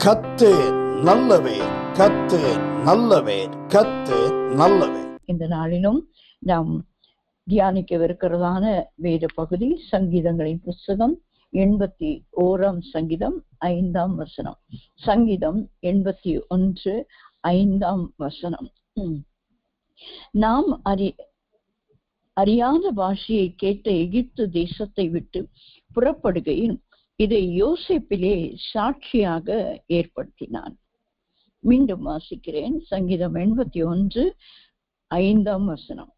கர்த்தர் நல்லவர், கர்த்தர் நல்லவர், கர்த்தர் நல்லவர். இந்த நாளிலும் நாம் தியானிக்கவிருக்கிறதான வேத பகுதி சங்கீதங்களின் புஸ்தகம் 81 சங்கீதம் 5 வசனம். சங்கீதம் 81 5 வசனம். நாம் அறியாத பாஷையை கேட்ட எகிப்து தேசத்தை விட்டு புறப்படுகையில் இதை யோசேப்பிலே சாட்சியாக ஏற்படுத்தினான். மீண்டும் வாசிக்கிறேன். சங்கீதம் 81 5 வசனம்.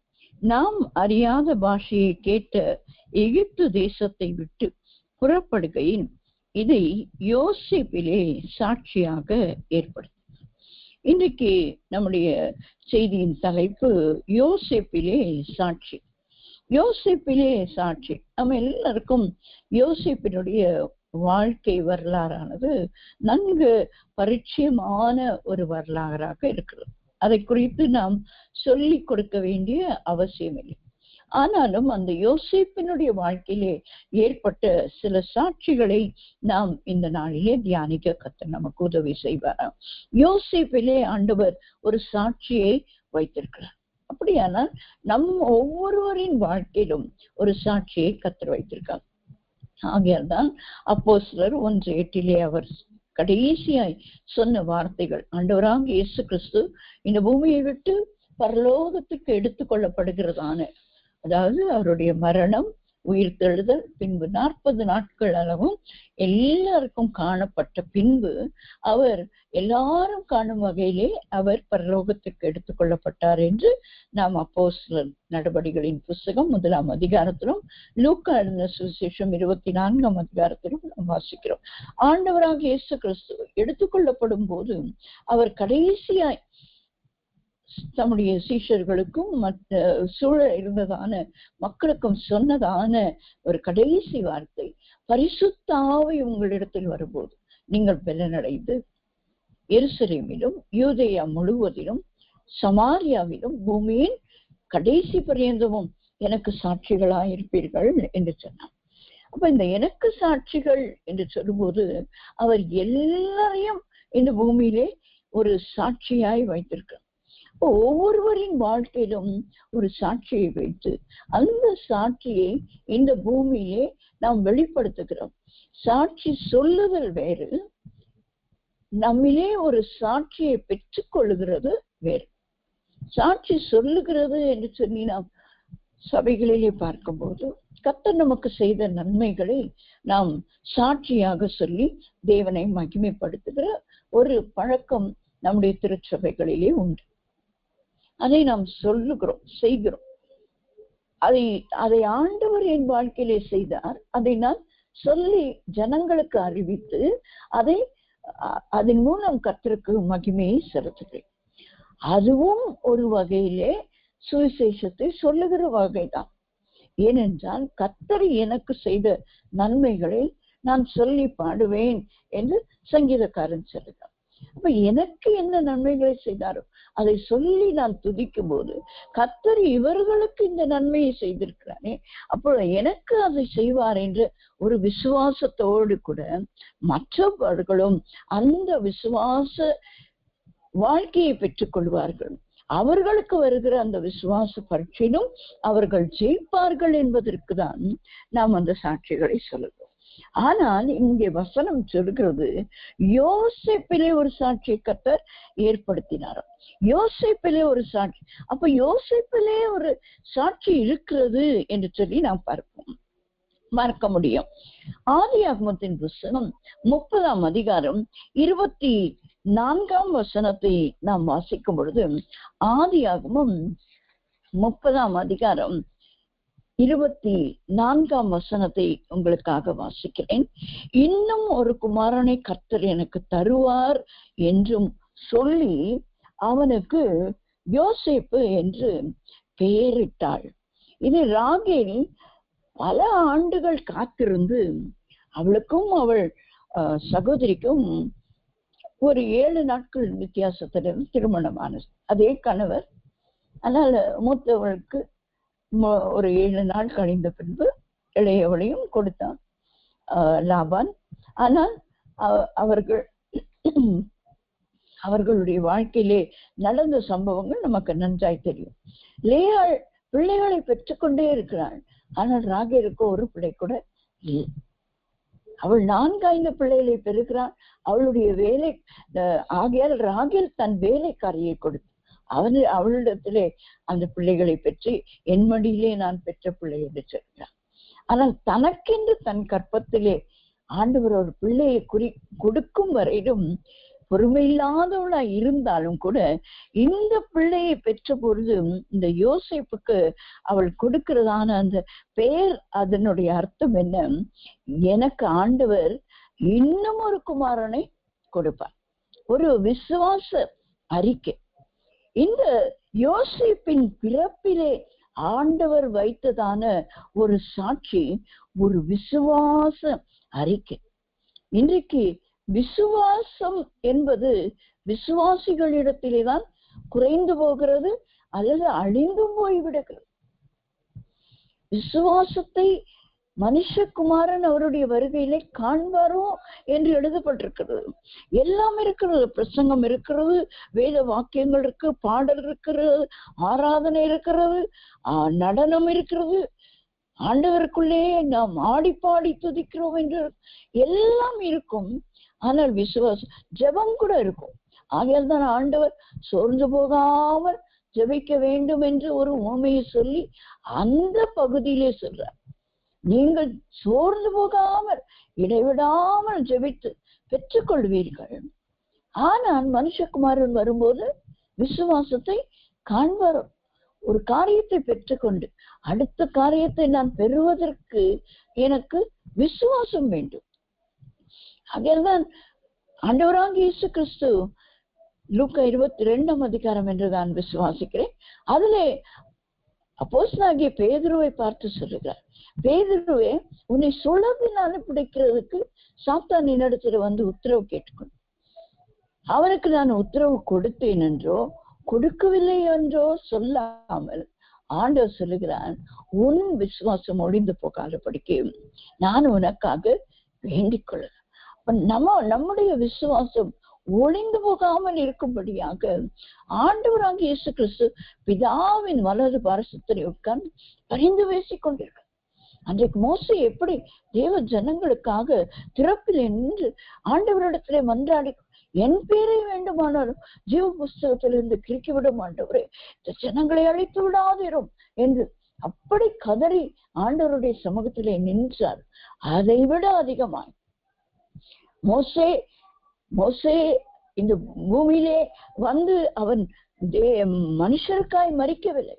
நாம் அறியாத பாஷையை கேட்ட எகிப்து தேசத்தை விட்டு புறப்படுகையில் இதை யோசேப்பிலே சாட்சியாக ஏற்படுத்தி. இன்றைக்கு நம்முடைய செய்தியின் தலைப்பு யோசேப்பிலே சாட்சி. யோசேப்பிலே சாட்சி. நம்ம எல்லாருக்கும் யோசேப்பினுடைய வாழ்க்கை வரலாறானது நன்கு பரிச்சயமான ஒரு வரலாறாக இருக்கிறது. அதை குறித்து நாம் சொல்லிக் கொடுக்க வேண்டிய அவசியம் இல்லை. ஆனாலும் அந்த யோசேப்பினுடைய வாழ்க்கையிலே ஏற்பட்ட சில சாட்சிகளை நாம் இந்த நாளிலே தியானிக்க கர்த்தர் நமக்கு உதவி செய்வாராம். யோசேப்பிலே ஆண்டவர் ஒரு சாட்சியை வைத்திருக்கிறார். அப்படியானால் நம் ஒவ்வொருவரின் வாழ்க்கையிலும் ஒரு சாட்சியை கர்த்தர் வைத்திருக்கார். ஆகையால் தான் அப்போஸ்தலர் 1:8 அவர் கடைசியாய் சொன்ன வார்த்தைகள், ஆண்டவராக இயேசு கிறிஸ்து இந்த பூமியை விட்டு பரலோகத்துக்கு எடுத்துக் கொள்ளப்படுகிறதான, அதாவது அவருடைய மரணம், உயிர்த்தெழுதல், பின்பு 40 நாட்கள் அளவும் எல்லாருக்கும் காணப்பட்ட பின்பு அவர் எல்லாரும் காணும் வகையிலே அவர் பரலோகத்துக்கு எடுத்துக் கொள்ளப்பட்டார் என்று நாம் அப்போஸ்தலர் நடபடிகளின் புஸ்தகம் 1 அதிகாரத்திலும் லூக்கா எழுதின சுவிசேஷம் 24 அதிகாரத்திலும் நாம் வாசிக்கிறோம். ஆண்டவராக இயேசு கிறிஸ்து எடுத்துக்கொள்ளப்படும் போது அவர் கடைசியாய் தம்முடைய சீஷர்களுக்கும் மற்ற சூழல் இருந்ததான மக்களுக்கும் சொன்னதான ஒரு கடைசி வார்த்தை, பரிசுத்த ஆவி உங்களிடத்தில் வரும்போது நீங்கள் பலனடைந்து எருசலேமிலும் யூதேயா முழுவதிலும் சமாரியாவிலும் பூமியின் கடைசி பரியந்தமும் எனக்கு சாட்சிகளாய் இருப்பீர்கள் என்று சொன்னார். அப்ப இந்த எனக்கு சாட்சிகள் என்று சொல்லும்போது அவர் எல்லாரையும் இந்த பூமியிலே ஒரு சாட்சியாய் வைத்திருக்கிறார். ஒவ்வொருவரின் வாழ்க்கையிலும் ஒரு சாட்சியை வைத்து அந்த சாட்சியை இந்த பூமியிலே நாம் வெளிப்படுத்துகிறோம். சாட்சி சொல்லுதல் வேறு, நம்மிலே ஒரு சாட்சியை பெற்றுக் கொள்ளுகிறது வேறு. சாட்சி சொல்லுகிறது என்று சொல்லி நாம் சபைகளிலே பார்க்கும்போது கர்த்தர் நமக்கு செய்த நன்மைகளை நாம் சாட்சியாக சொல்லி தேவனை மகிமைப்படுத்துகிற ஒரு பழக்கம் நம்முடைய திருச்சபைகளிலே உண்டு. அதை நாம் சொல்லுகிறோம், செய்கிறோம். அதை ஆண்டவர் என் வாழ்க்கையிலே செய்தார், அதை நான் சொல்லி ஜனங்களுக்கு அறிவித்து அதன் மூலம் கர்த்தருக்கு மகிமையை செலுத்துகிறேன். அதுவும் ஒரு வகையிலே சுவிசேஷத்தை சொல்லுகிற வகைதான். ஏனென்றால் கர்த்தர் எனக்கு செய்த நன்மைகளை நான் சொல்லி பாடுவேன் என்று சங்கீதக்காரன் சொல்லுகிறார். அப்ப எனக்கு என்ன நன்மைகளை செய்தாரோ அதை சொல்லி நான் துதிக்கும் போது கர்த்தர் இவர்களுக்கு இந்த நன்மையை செய்திருக்கிறானே, அப்போ எனக்கு அதை செய்வார் என்ற ஒரு விசுவாசத்தோடு கூட மற்றவர்களும் அந்த விசுவாச வாழ்க்கையை பெற்றுக் கொள்வார்கள். அவர்களுக்கு வருகிற அந்த விசுவாச பரீட்சையிலும் அவர்கள் ஜெயிப்பார்கள் என்பதற்கு தான் நாம் அந்த சாட்சிகளை சொல்லுகிறோம். ஆனால் இங்கே வசனம் சொல்கிறது, யோசேப்பிலே ஒரு சாட்சியை கர்த்தர் ஏற்படுத்தினாராம். யோசேப்பிலே ஒரு சாட்சி. அப்ப யோசேப்பிலே ஒரு சாட்சி இருக்கிறது என்று சொல்லி நாம் பார்க்க முடியும். ஆதியாகமத்தின் புஸ்தகம் 30 அதிகாரம் 24 வசனத்தை நாம் வாசிக்கும் பொழுது, ஆதியாகமம் 30 அதிகாரம் 24 வசனத்தை உங்களுக்காக வாசிக்கிறேன். இன்னும் ஒரு குமாரனை கர்த்தர் எனக்கு தருவார் என்றும் சொல்லி அவனுக்கு யோசேப்பு என்று பெயரிட்டாள். இது ராகேல் பல ஆண்டுகள் காத்திருந்து அவளுக்கும் அவள் சகோதரிக்கும் ஒரு 7 நாட்கள் வித்தியாசத்துல திருமணமானது. அதே கணவர். ஆனால் மூத்தவளுக்கு ஒரு 7 நாள் கழிந்த பின்பு இளையவளையும் கொடுத்தான் லாபான். ஆனால் அவர்கள் அவர்களுடைய வாழ்க்கையிலே நடந்த சம்பவங்கள் நமக்கு நன்றாய் தெரியும். லேயாள் பிள்ளைகளை பெற்றுக்கொண்டே இருக்கிறாள். ஆனால் ராகேலுக்கு ஒரு பிள்ளை கூட இல்லை. அவள் 4-5 பிள்ளைகளை பெறுகிறாள். அவளுடைய வேலை ஆகையால் ராகேல் தன் வேலைக்காரியை கொடுத்து அவளிடத்திலே அந்த பிள்ளைகளை பெற்று என் மடியிலே நான் பெற்ற பிள்ளை என்று சொல்கிறார். ஆனால் தனக்கென்று தன் கற்பத்திலே ஆண்டவர் ஒரு பிள்ளையை கொடுக்கும் வரையிலும் பொறுமையில்லாதவளா இருந்தாலும் கூட இந்த பிள்ளையை பெற்ற பொழுது இந்த யோசேப்புக்கு அவள் கொடுக்கிறதான அந்த பெயர், அதனுடைய அர்த்தம் என்ன? எனக்கு ஆண்டவர் இன்னும் ஒரு குமாரனை கொடுப்பார். ஒரு விசுவாச அறிக்கை. இந்த யோசேப்பின் பிறப்பிலே ஆண்டவர் வைத்ததான ஒரு சாட்சி, ஒரு விசுவாச அறிக்கை. இன்றைக்கு விசுவாசம் என்பது விசுவாசிகளிடத்திலேதான் குறைந்து போகிறது அல்லது அழிந்தும் போய்விடுகிறது. விசுவாசத்தை மனுஷகுமாரன் அவருடைய வருகையிலே காண்பாரோ என்று எழுதப்பட்டிருக்கிறது. எல்லாம் இருக்கிறது. பிரசங்கம் இருக்கிறது, வேத வாக்கியங்கள் இருக்கு, பாடல் இருக்கிறது, ஆராதனை இருக்கிறது, நடனம் இருக்கிறது, ஆண்டவருக்குள்ளே நாம் ஆடி பாடி துதிக்கிறோம் என்று எல்லாம் இருக்கும். ஆனால் விசுவாசம், ஜெபம் கூட இருக்கும். ஆகையால் தான் ஆண்டவர் சோர்ந்து போகாமல் ஜெபிக்க வேண்டும் என்று ஒரு உவமையை சொல்லி அந்த பகுதியிலே சொல்றார். நீங்கள் சோர்ந்து போகாமல் இடைவிடாமல் ஜெபித்து பெற்றுக்கொள்வீர்கள். ஆனால் மனுஷகுமாரன் வரும்போது விசுவாசத்தை காண்பார். ஒரு காரியத்தை பெற்றுக்கொண்டு அடுத்த காரியத்தை நான் பெறுவதற்கு எனக்கு விசுவாசம் வேண்டும். அதில்தான் ஆண்டவராகிய இயேசு கிறிஸ்து லூக்கா 22ஆம் அதிகாரம் என்று நான் விசுவாசிக்கிறேன். அதிலே அப்போஸ்தலனாகிய பேதுருவை பார்த்து சொல்லுகிறார், பேதுருவே, உன்னை சுலபினால பிடிக்கிறதுக்கு சாத்தான் என்னிடத்துல வந்து உத்தரவு கேட்டுக்கொண்டு அவனுக்கு நான் உத்தரவு கொடுத்தேன் என்றோ கொடுக்கவில்லை என்றோ சொல்லாமல் ஆண்டவர் சொல்லுகிறான், உன் விசுவாசம் ஒழிந்து போகாதபடிக்கு நான் உனக்காக வேண்டிக் கொள்ளுறேன். நம்முடைய விசுவாசம் ஒளிந்து போகாமல் இருக்கும்படியாக ஆண்டவராகிய இயேசு கிறிஸ்து பிதாவின் வலது பாரசத்திலே உட்கார்ந்து பரிந்து பேசிக் கொண்டிருக்க. அன்றைக்கு மோசே எப்படி தேவ ஜனங்களுக்காக திறப்பில் நின்று ஆண்டவரிடத்திலே மன்றாடி, என் பேரை வேண்டுமானாலும் ஜீவ புஸ்தகத்திலிருந்து கிறுக்கிவிட மாட்டவரே, இந்த ஜனங்களை அழித்து விடாதிரும் என்று அப்படி கதறி ஆண்டவருடைய சமூகத்திலே நின்றார். அதை விட அதிகமாய் மோசே இந்த பூமியிலே வந்து அவன் மனுஷருக்காய் மரிக்கவில்லை,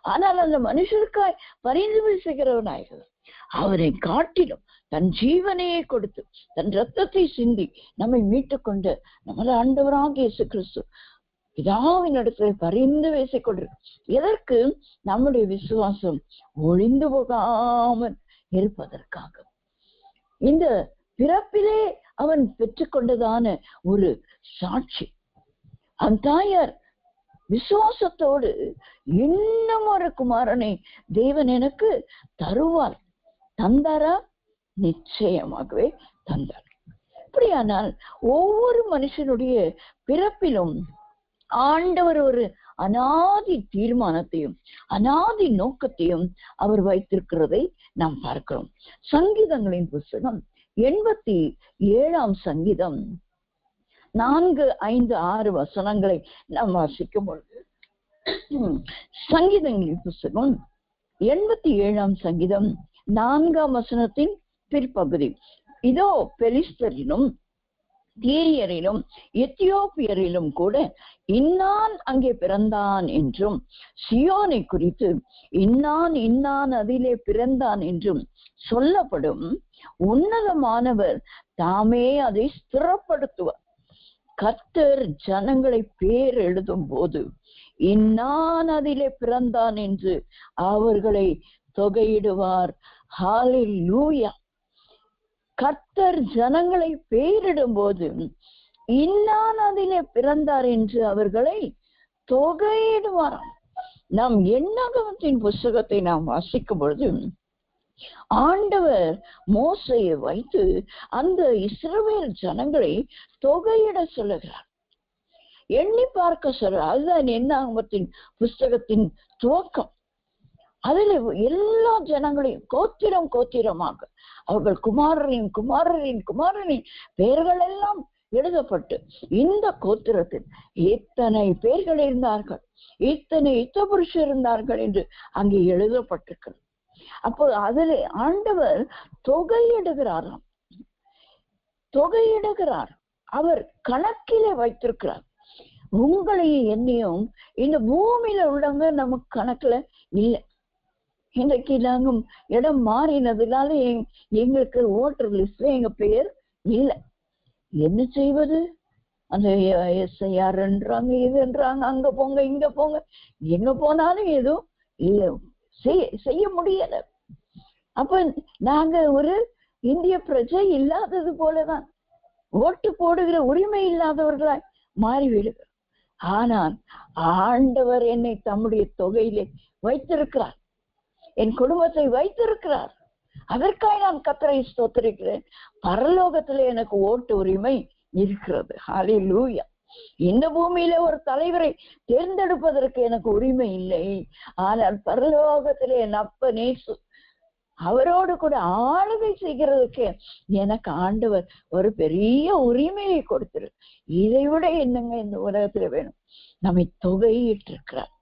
ஆனால் அந்த மனுஷருக்காய் பரிந்து பேசுகிறவனாயிருந்தான். அவனை காட்டிலும் தன் ஜீவனையே கொடுத்து தன் ரத்தத்தை சிந்தி நம்மை மீட்டுக் கொண்டு நம்மள ஆண்டவராகிய இயேசு கிறிஸ்து பிதாவின் இடத்துல பரிந்து பேசிக் கொண்டிருக்க. எதற்கு? நம்முடைய விசுவாசம் ஒழிந்து போகாமல் இருப்பதற்காக. இந்த பிறப்பிலே அவன் பெற்றுக்கொண்டதான ஒரு சாட்சி. அந்த தாயார் விசுவாசத்தோடு இன்னும் ஒரு குமாரனை தேவன் எனக்கு தருவார், தந்தாரா? நிச்சயமாகவே தந்தார். அப்படியானால் ஒவ்வொரு மனுஷனுடைய பிறப்பிலும் ஆண்டவர் ஒரு அநாதி தீர்மானத்தையும் அநாதி நோக்கத்தையும் அவர் வைத்திருக்கிறதை நாம் பார்க்கிறோம். சங்கீதங்களின் புஸ்தகம் 87ஆம் சங்கீதம் 4, 5, 6 வசனங்களை நாம் வாசிக்கும் பொழுது, சங்கீதங்களின் புஸ்தகம் 87ஆம் சங்கீதம் 4ஆம் வசனத்தின் பிற்பகுதி, இதோ பெலிஸ்தரிலும் தீரியரிலும் எத்தியோப்பியரிலும் கூட இன்னான் அங்கே பிறந்தான் என்றும், சியோனை குறித்து இன்னான் அதிலே பிறந்தான் என்றும் சொல்லப்படும். உன்னதமானவர் தாமே அதை ஸ்திரப்படுத்துவார். கர்த்தர் ஜனங்களை பேர் எழுதும் போது இன்னான் அதிலே பிறந்தான் என்று அவர்களை தொகையிடுவார். ஹல்லேலூயா. கர்த்தர் ஜனங்களை பெயரிடும் போது இன்னான் அதிலே பிறந்தார் என்று அவர்களை தொகையிடுவாராம். நாம் எண்ணாகமத்தின் புஸ்தகத்தை நாம் வாசிக்கும் பொழுது ஆண்டவர் மோசையை வைத்து அந்த இஸ்ரவேல் ஜனங்களை தொகையிட சொல்லுகிறார், எண்ணி பார்க்க சொல்றார். அதுதான் என்னாகமத்தின் புஸ்தகத்தின் துவக்கம். அதில் எல்லா ஜனங்களையும் கோத்திரம் கோத்திரமாக அவர்கள் குமாரரின் குமாரரின் குமாரரின் பெயர்கள் எல்லாம் எழுதப்பட்டு இந்த கோத்திரத்தில் இத்தனை பேர்கள் இருந்தார்கள், இத்தனை யுத்த புருஷர் இருந்தார்கள் என்று அங்கே எழுதப்பட்டிருக்கிறது. அப்போ அதில் ஆண்டவர் தொகையிடுகிறாராம், தொகையிடுகிறார். அவர் கணக்கிலே வைத்திருக்கிறார். உங்களையும் என்னையும் இந்த பூமியில உள்ளவங்க நமக்கு கணக்குல இல்லை. இன்றைக்கு நாங்க இடம் மாறினதுனால எங்களுக்கு ஓட்டர் லிஸ்ட்ல எங்க பெயர் இல்லை. என்ன செய்வது? அந்த SIRன்றாங்க, இதுன்றாங்க, அங்க போங்க இங்க போங்க, எங்க போனாலும் எதுவும் இல்லை, செய்ய முடியல. அப்ப நாங்க ஒரு இந்திய பிரஜை இல்லாதது போலதான், ஓட்டு போடுகிற உரிமை இல்லாதவர்களாய் மாறிவிடுகிறோம். ஆனால் ஆண்டவர் என்னை தம்முடைய தொகையிலே வைத்திருக்கிறார், என் குடும்பத்தை வைத்திருக்கிறார். அதற்காக நான் கர்த்தரை ஸ்தோத்திரிக்கிறேன். பரலோகத்திலே எனக்கு ஓட்டு உரிமை இருக்கிறது. ஹல்லேலூயா. இந்த பூமியில ஒரு தலைவரை தேர்ந்தெடுப்பதற்கு எனக்கு உரிமை இல்லை, ஆனால் பரலோகத்திலே என் அப்ப நேசு அவரோடு கூட ஆளுகை செய்கிறதுக்கு எனக்கு ஆண்டவர் ஒரு பெரிய உரிமையை கொடுத்திரு. இதை விட என்னங்க இந்த உலகத்துல வேணும்? நம்மை தொகையிட்டு இருக்கிறார்.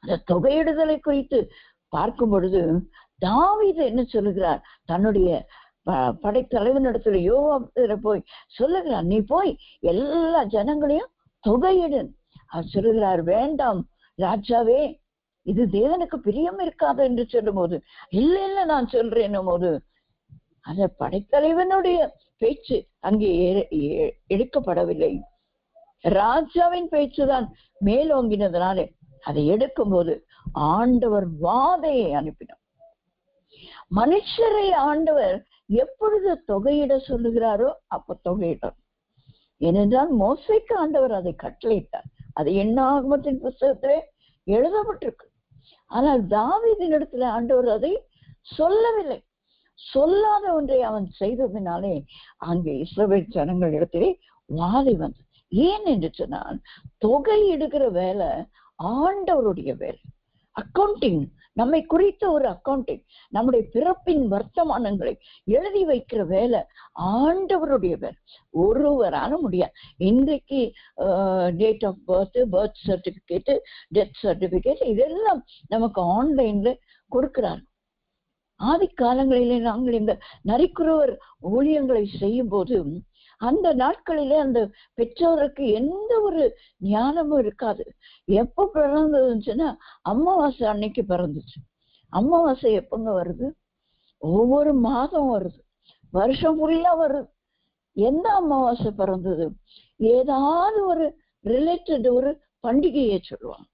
அந்த தொகையிடுதலை குறித்து பார்க்கும் பொழுது தாவீது என்ன சொல்லுகிறார்? தன்னுடைய படைத்தலைவனிடத்துல யோவாபில போய் சொல்லுகிறார், நீ போய் எல்லா ஜனங்களையும் தொகையிடு. அவர் சொல்லுகிறார், வேண்டாம் ராஜாவே, இது தேவனுக்கு பிரியம் இருக்காது என்று சொல்லும் போது, இல்ல இல்ல நான் சொல்றேன் போது அந்த படைத்தலைவனுடைய பேச்சு அங்கே எடுக்கப்படவில்லை. ராஜாவின் பேச்சுதான் மேலோங்கினதுனாலே அதை எடுக்கும் போது ஆண்டவர் வாதையை அனுப்பினார். மனுஷரை ஆண்டவர் எப்பொழுது தொகையிட சொல்லுகிறாரோ அப்ப தொகையிட்டார். ஏனென்றால் மோசைக்கு ஆண்டவர் அதை கட்டளையிட்டார். அது என்னாகமத்தின் புஸ்தகத்திலே எழுதப்பட்டிருக்கு. ஆனால் தாவீதின் இடத்துல ஆண்டவர் அதை சொல்லவில்லை. சொல்லாத ஒன்றை அவன் செய்ததினாலே அங்கே இஸ்ரவேல் ஜனங்கள் இடத்திலே வாதை வந்தது. ஏன் என்று சொன்னால், தொகையிடுகிற வேலை ஆண்டவருடைய வேலை. அக்கௌண்டிங், நம்மை குறித்த ஒரு அக்கௌண்டிங், நம்முடைய பிறப்பின் வர்த்தமானங்களை எழுதி வைக்கிற வேலை ஆண்டவருடைய வேலை. ஒருவரான முடியாது. இன்றைக்கு date of birth, birth certificate, death certificate இதெல்லாம் நமக்கு ஆன்லைன்ல கொடுக்கிறார். ஆதி காலங்களிலே நாங்கள் இந்த நரிக்குறவர் ஊழியங்களை செய்யும் போது அந்த நாட்களிலே அந்த பெற்றோருக்கு எந்த ஒரு ஞானமும் இருக்காது. எப்ப பிறந்ததுன்னா அமாவாசை அன்னைக்கு பிறந்துச்சு. அமாவாசை எப்பங்க வருது? ஒவ்வொரு மாதம் வருது, வருஷம் ஃபுல்லா வருது. எந்த அமாவாசை பிறந்தது? ஏதாவது ஒரு ரிலேட்டட் ஒரு பண்டிகையை சொல்லுவாங்க.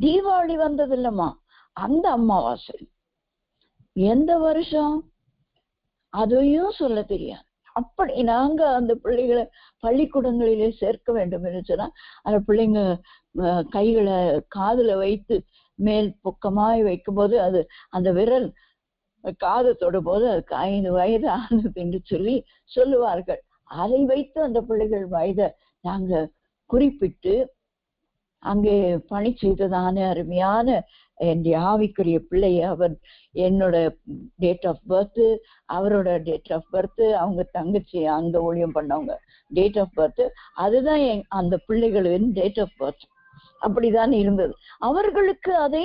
தீபாவளி வந்தது இல்லம்மா, அந்த அமாவாசை எந்த வருஷம் அதையும் சொல்ல தெரியாது. அப்படி நாங்க அந்த பிள்ளைகளை பள்ளிக்கூடங்களிலே சேர்க்க வேண்டும் என்று சொன்னா அந்த பிள்ளைங்க கைகளை காதுல வைத்து மேல் பக்கமாய் வைக்கும் போது அது அந்த விரல் காது தொடும் போது அதுக்கு 5 வயது ஆனது என்று சொல்லுவார்கள். அதை வைத்து அந்த பிள்ளைகள் வயதை நாங்க குறிப்பிட்டு அங்கே பணி செய்ததான அருமையான என் ஆவிக்குரிய பிள்ளைய, அவர் என்னோட டேட் ஆஃப் பர்த், அவரோட டேட் ஆஃப் பர்த், அவங்க தங்கச்சி அங்க ஊழியம் பண்ணவங்க டேட் ஆஃப் பர்த், அதுதான் அந்த பிள்ளைகளின் டேட் ஆஃப் பர்த். அப்படிதான் இருந்தது. அவர்களுக்கு அதை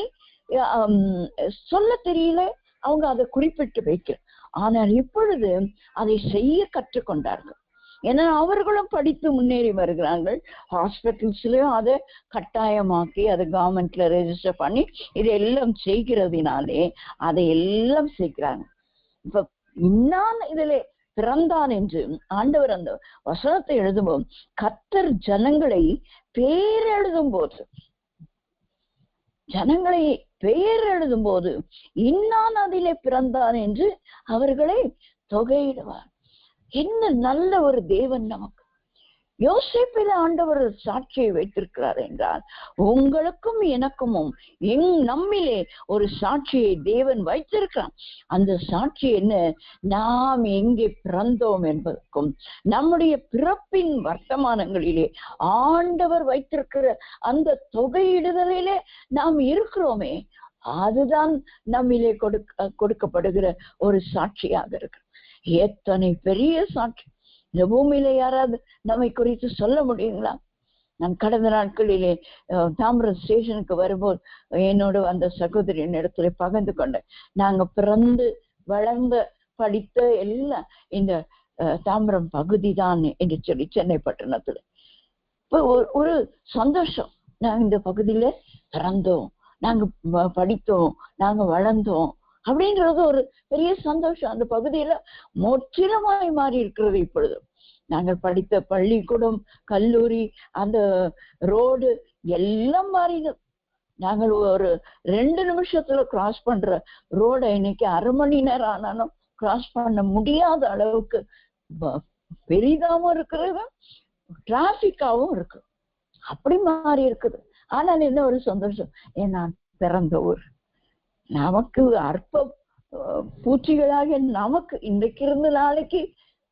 சொல்ல தெரியல, அவங்க அதை குறிப்பிட்டு வைக்க. ஆனால் இப்பொழுது அதை செய்ய கற்றுக்கொண்டார்கள். ஏன்னா அவர்களும் படித்து முன்னேறி வருகிறார்கள். ஹாஸ்பிட்டல்ஸ்லயும் அதை கட்டாயமாக்கி அதை கவர்மெண்ட்ல ரெஜிஸ்டர் பண்ணி இதெல்லாம் செய்கிறதுனாலே அதை எல்லாம் செய்கிறாங்க. இப்ப இன்னான் இதுல பிறந்தான் என்று ஆண்டவர் அந்த வசனத்தை எழுதும்போது, கர்த்தர் ஜனங்களை பேரெழுதும் போது, ஜனங்களை பெயர் எழுதும் போது இன்னான் அதிலே பிறந்தான் என்று அவர்களை தொகையிடுவார். என்ன நல்ல ஒரு தேவன் நமக்கு! யோசேப்பில் ஆண்டவர் சாட்சியை வைத்திருக்கிறார் என்றால் உங்களுக்கும் எனக்கும் நம்மிலே ஒரு சாட்சியை தேவன் வைத்திருக்கிறான். அந்த சாட்சி என்ன? நாம் எங்கே பிறந்தோம் என்பதற்கும் நம்முடைய பிறப்பின் வர்த்தமானங்களிலே ஆண்டவர் வைத்திருக்கிற அந்த தொகையிடுதலிலே நாம் இருக்கிறோமே, அதுதான் நம்மிலே கொடுக்கப்படுகிற ஒரு சாட்சியாக இருக்கு. எத்தனை பெரிய சாட்சி! இந்த பூமியில யாராவது நம்மை குறித்து சொல்ல முடியுங்களா? நான் கடந்த நாட்களிலே தாம்பரம் ஸ்டேஷனுக்கு வரும்போது என்னோட அந்த சகோதரியின் இடத்துல பகிர்ந்து கொண்டேன். நாங்க பிறந்து வளர்ந்த படித்த எல்லாம் இந்த தாம்பரம் பகுதி தான் என்று சொல்லி சென்னை பட்டணத்துல ஒரு சந்தோஷம். நாங்க இந்த பகுதியில பிறந்தோம், நாங்க படித்தோம், நாங்க வளர்ந்தோம் அப்படின்றது ஒரு பெரிய சந்தோஷம். அந்த பகுதியில முற்றிலுமாய் மாறி இருக்கிறது. இப்பொழுது நாங்கள் படித்த பள்ளிக்கூடம், கல்லூரி, அந்த ரோடு எல்லாம் மாறினது. நாங்கள் ஒரு 2 நிமிஷத்துல கிராஸ் பண்ற ரோட இன்னைக்கு 1/2 மணி நேரம் ஆனாலும் கிராஸ் பண்ண முடியாத அளவுக்கு பெரிதாவும் இருக்கிறது, டிராபிக்காவும் இருக்கு. அப்படி மாறி இருக்குது. ஆனால் என்ன ஒரு சந்தோஷம், நான் பிறந்த ஊர், நமக்கு அற்ப பூச்சிகளாக நமக்கு இன்றைக்கு இருந்து நாளைக்கு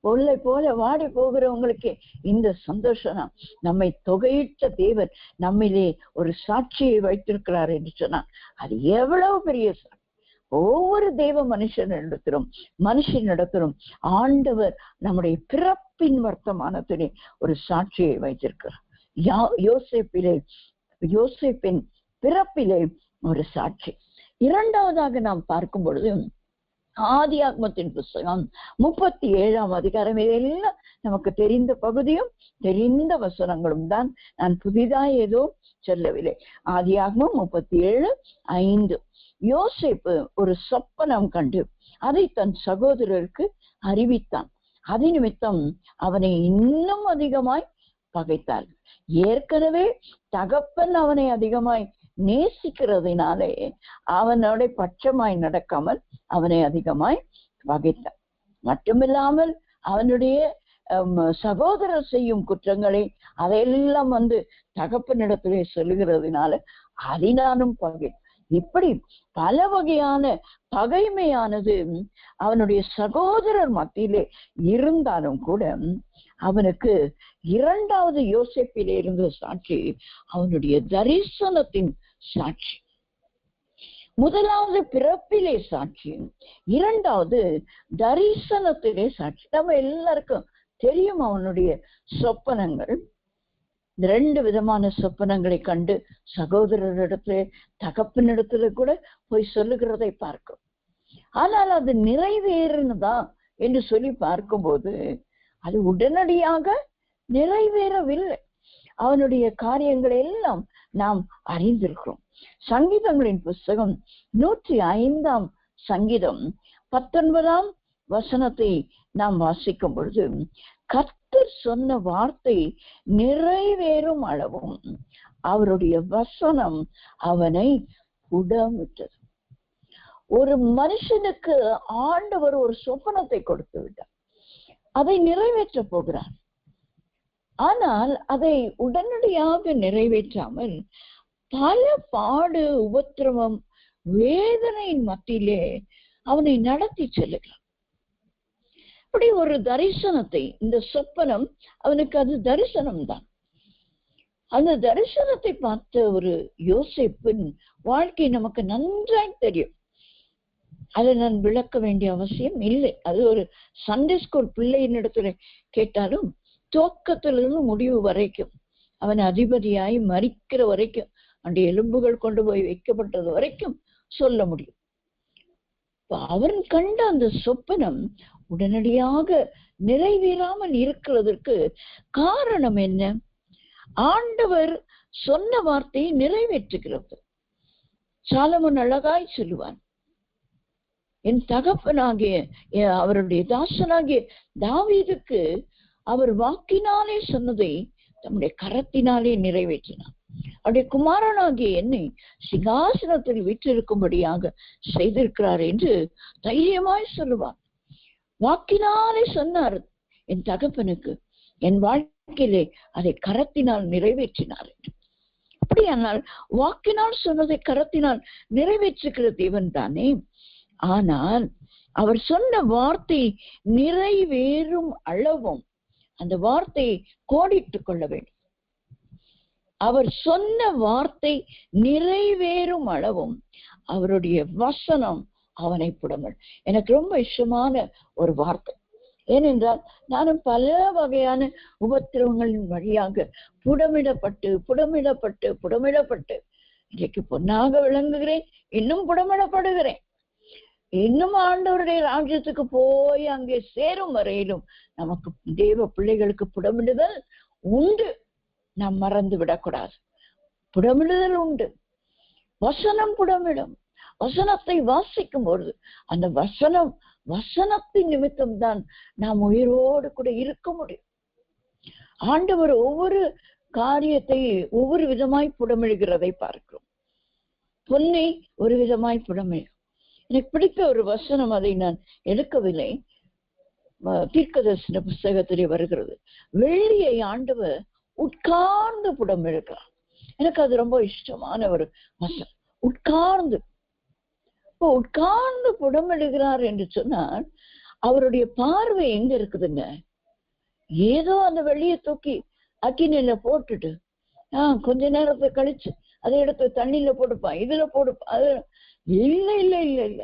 பொருளை போல வாடி போகிறவங்களுக்கு இந்த சந்தோஷம். நம்மை தொகையிட்ட தேவன் நம்மிலே ஒரு சாட்சியை வைத்திருக்கிறார் என்று சொன்னார். அது எவ்வளவு பெரிய சாட்சி! ஒவ்வொரு தேவ மனுஷனிடத்திலும் ஆண்டவர் நம்முடைய பிறப்பின் வர்த்தமானத்திலே ஒரு சாட்சியை வைத்திருக்கிறார். யோசேப்பின் பிறப்பிலே ஒரு சாட்சி. இரண்டாவதாக நாம் பார்க்கும் பொழுது ஆதியாகமத்தின் புஸ்தகம் 37ஆம் அதிகாரம். இதெல்லாம் நமக்கு தெரிந்த பகுதியும் தெரிந்த வசனங்களும் தான். நான் புதிதாய் ஏதோ சொல்லவில்லை. ஆதியாகமம் 37:5. யோசேப்பு ஒரு சொப்பனம் கண்டு அதை தன் சகோதரருக்கு அறிவித்தான். அது நிமித்தம் அவனை இன்னும் அதிகமாய் பகைத்தார்கள். ஏற்கனவே தகப்பன் அவனை அதிகமாய் நேசிக்கிறதுனாலே அவனோட பட்சமாய் நடக்காமல் அவனை அதிகமாய் பகைத்தான். மட்டுமில்லாமல் அவனுடைய சகோதரர் செய்யும் குற்றங்களை அதையெல்லாம் தகப்பனிடத்திலே சொல்லுகிறதுனால அதனாலும் பகை. இப்படி பல வகையான பகைமையானது அவனுடைய சகோதரர் மத்தியிலே இருந்தாலும் கூட அவனுக்கு இரண்டாவது யோசேப்பிலே இருந்த சாட்சி அவனுடைய தரிசனத்தின் சாட்சி. முதலாவது பிறப்பிலே சாட்சி, இரண்டாவது தரிசனத்திலே சாட்சி. நம்ம எல்லாருக்கும் தெரியும் அவனுடைய சொப்பனங்கள். 2 விதமான சொப்பனங்களை கண்டு சகோதரரிடத்துல தகப்பனிடத்துல கூட போய் சொல்லுகிறதை பார்க்கும். ஆனால் அது நிறைவேறினதா என்று சொல்லி பார்க்கும்போது அது உடனடியாக நிறைவேறவில்லை. அவனுடைய காரியங்களை எல்லாம் நாம் அறிந்திருக்கிறோம். சங்கீதங்களின் புஸ்தகம் 105ஆம் சங்கீதம் 19ஆம் வசனத்தை நாம் வாசிக்கும் பொழுது, கர்த்தர் சொன்ன வார்த்தை நிறைவேறும் அளவும் அவருடைய வசனம் அவனை உடமிட்டது. ஒரு மனுஷனுக்கு ஆண்டவர் ஒரு சொப்பனத்தை கொடுத்து விட்டார், அதை நிறைவேற்ற போகிறார். ஆனால் அதை உடனடியாக நிறைவேற்றாமல் பல பாடு, உபத்திரவம், வேதனையின் மத்தியிலே அவனை நடத்தி செல்லுகிறார். அப்படி ஒரு தரிசனத்தை, இந்த சொப்பனம் அவனுக்கு அது தரிசனம் தான். அந்த தரிசனத்தை பார்த்த ஒரு யோசேப்பின் வாழ்க்கை நமக்கு நன்றாய் தெரியும். அதை நான் விளக்க வேண்டிய அவசியம் இல்லை. அது ஒரு சண்டே ஸ்கூல் பிள்ளையின் இடத்துல கேட்டாலும் துவக்கத்திலிருந்து முடிவு வரைக்கும், அவன் அதிபதியாய் மரிக்கிற வரைக்கும், அந்த எலும்புகள் கொண்டு போய் வைக்கப்பட்டது வரைக்கும் சொல்ல முடியும். அவன் கண்ட அந்த சொப்பனம் உடனடியாக நிறைவேறாமல் இருக்கிறதற்கு காரணம் என்ன? ஆண்டவர் சொன்ன வார்த்தையை நிறைவேற்றுகிறது. சாலமோன் அழகாய் சொல்லுவான், என் தகப்பனாகிய அவருடைய தாசனாகிய தாவீதுக்கு அவர் வாக்கினாலே சொன்னதை தம்முடைய கரத்தினாலே நிறைவேற்றினார். அவருடைய குமாரனாகிய என்னை சிங்காசனத்தில் வீற்றிருக்கும்படியாக செய்திருக்கிறார் என்று தைரியமாய் சொல்லுவார். வாக்கினாலே சொன்னார் என் தகப்பனுக்கு, என் வாழ்க்கை அதை கரத்தினால் நிறைவேற்றினார். அப்படியானால் வாக்கினால் சொன்னதை கரத்தினால் நிறைவேற்றுகிற தேவன் தானே. ஆனால் அவர் சொன்ன வார்த்தை நிறைவேறும் அளவும் அந்த வார்த்தையை கோடிட்டுக் கொள்ள வேண்டும். அவர் சொன்ன வார்த்தை நிறைவேறும் அளவும் அவருடைய வசனம் அவனை புடமிடும். எனக்கு ரொம்ப இஷ்டமான ஒரு வார்த்தை. ஏனென்றால் நானும் பல வகையான உபத்திரவங்களின் வழியாக புடமிடப்பட்டு புடமிடப்பட்டு புடமிடப்பட்டு இன்றைக்கு பொன்னாக விளங்குகிறேன். இன்னும் புடமிடப்படுகிறேன். இன்னும் ஆண்டவருடைய ராஜ்யத்துக்கு போய் அங்கே சேரும் வரையிலும் நமக்கு தேவ பிள்ளைகளுக்கு புடமிடுதல் உண்டு. நாம் மறந்து விடக்கூடாது. புடமிடுதல் உண்டு. வசனம் புடமிடும். வசனத்தை வாசிக்கும் பொழுது அந்த வசனத்தின் நிமித்தம் தான் நாம் உயிரோடு கூட இருக்க முடியும். ஆண்டவர் ஒவ்வொரு காரியத்தை ஒவ்வொரு விதமாய் புடமிடுகிறதை பார்க்கிறோம். பொன்னை ஒரு விதமாய் புடமிடும். எனக்கு பிடித்த ஒரு வசனம், அதை நான் எடுக்கவில்லை, தீர்க்கதரிசன புஸ்தகத்திலே வருகிறது. வெள்ளியை ஆண்டவர் உட்கார்ந்து புடமிடுகிறார். எனக்கு அது ரொம்ப இஷ்டமான ஒரு வசனம். உட்கார்ந்து புடமிடுகிறார் என்று சொன்னால் அவருடைய பார்வை எங்க இருக்குதுங்க? ஏதோ அந்த வெள்ளியை தூக்கி அக்கினில போட்டுட்டு கொஞ்ச நேரத்தை கழிச்சு அதை எடுத்து தண்ணியில போடுப்பான், இதுல போடுப்பான். அது இல்ல இல்ல இல்ல இல்ல.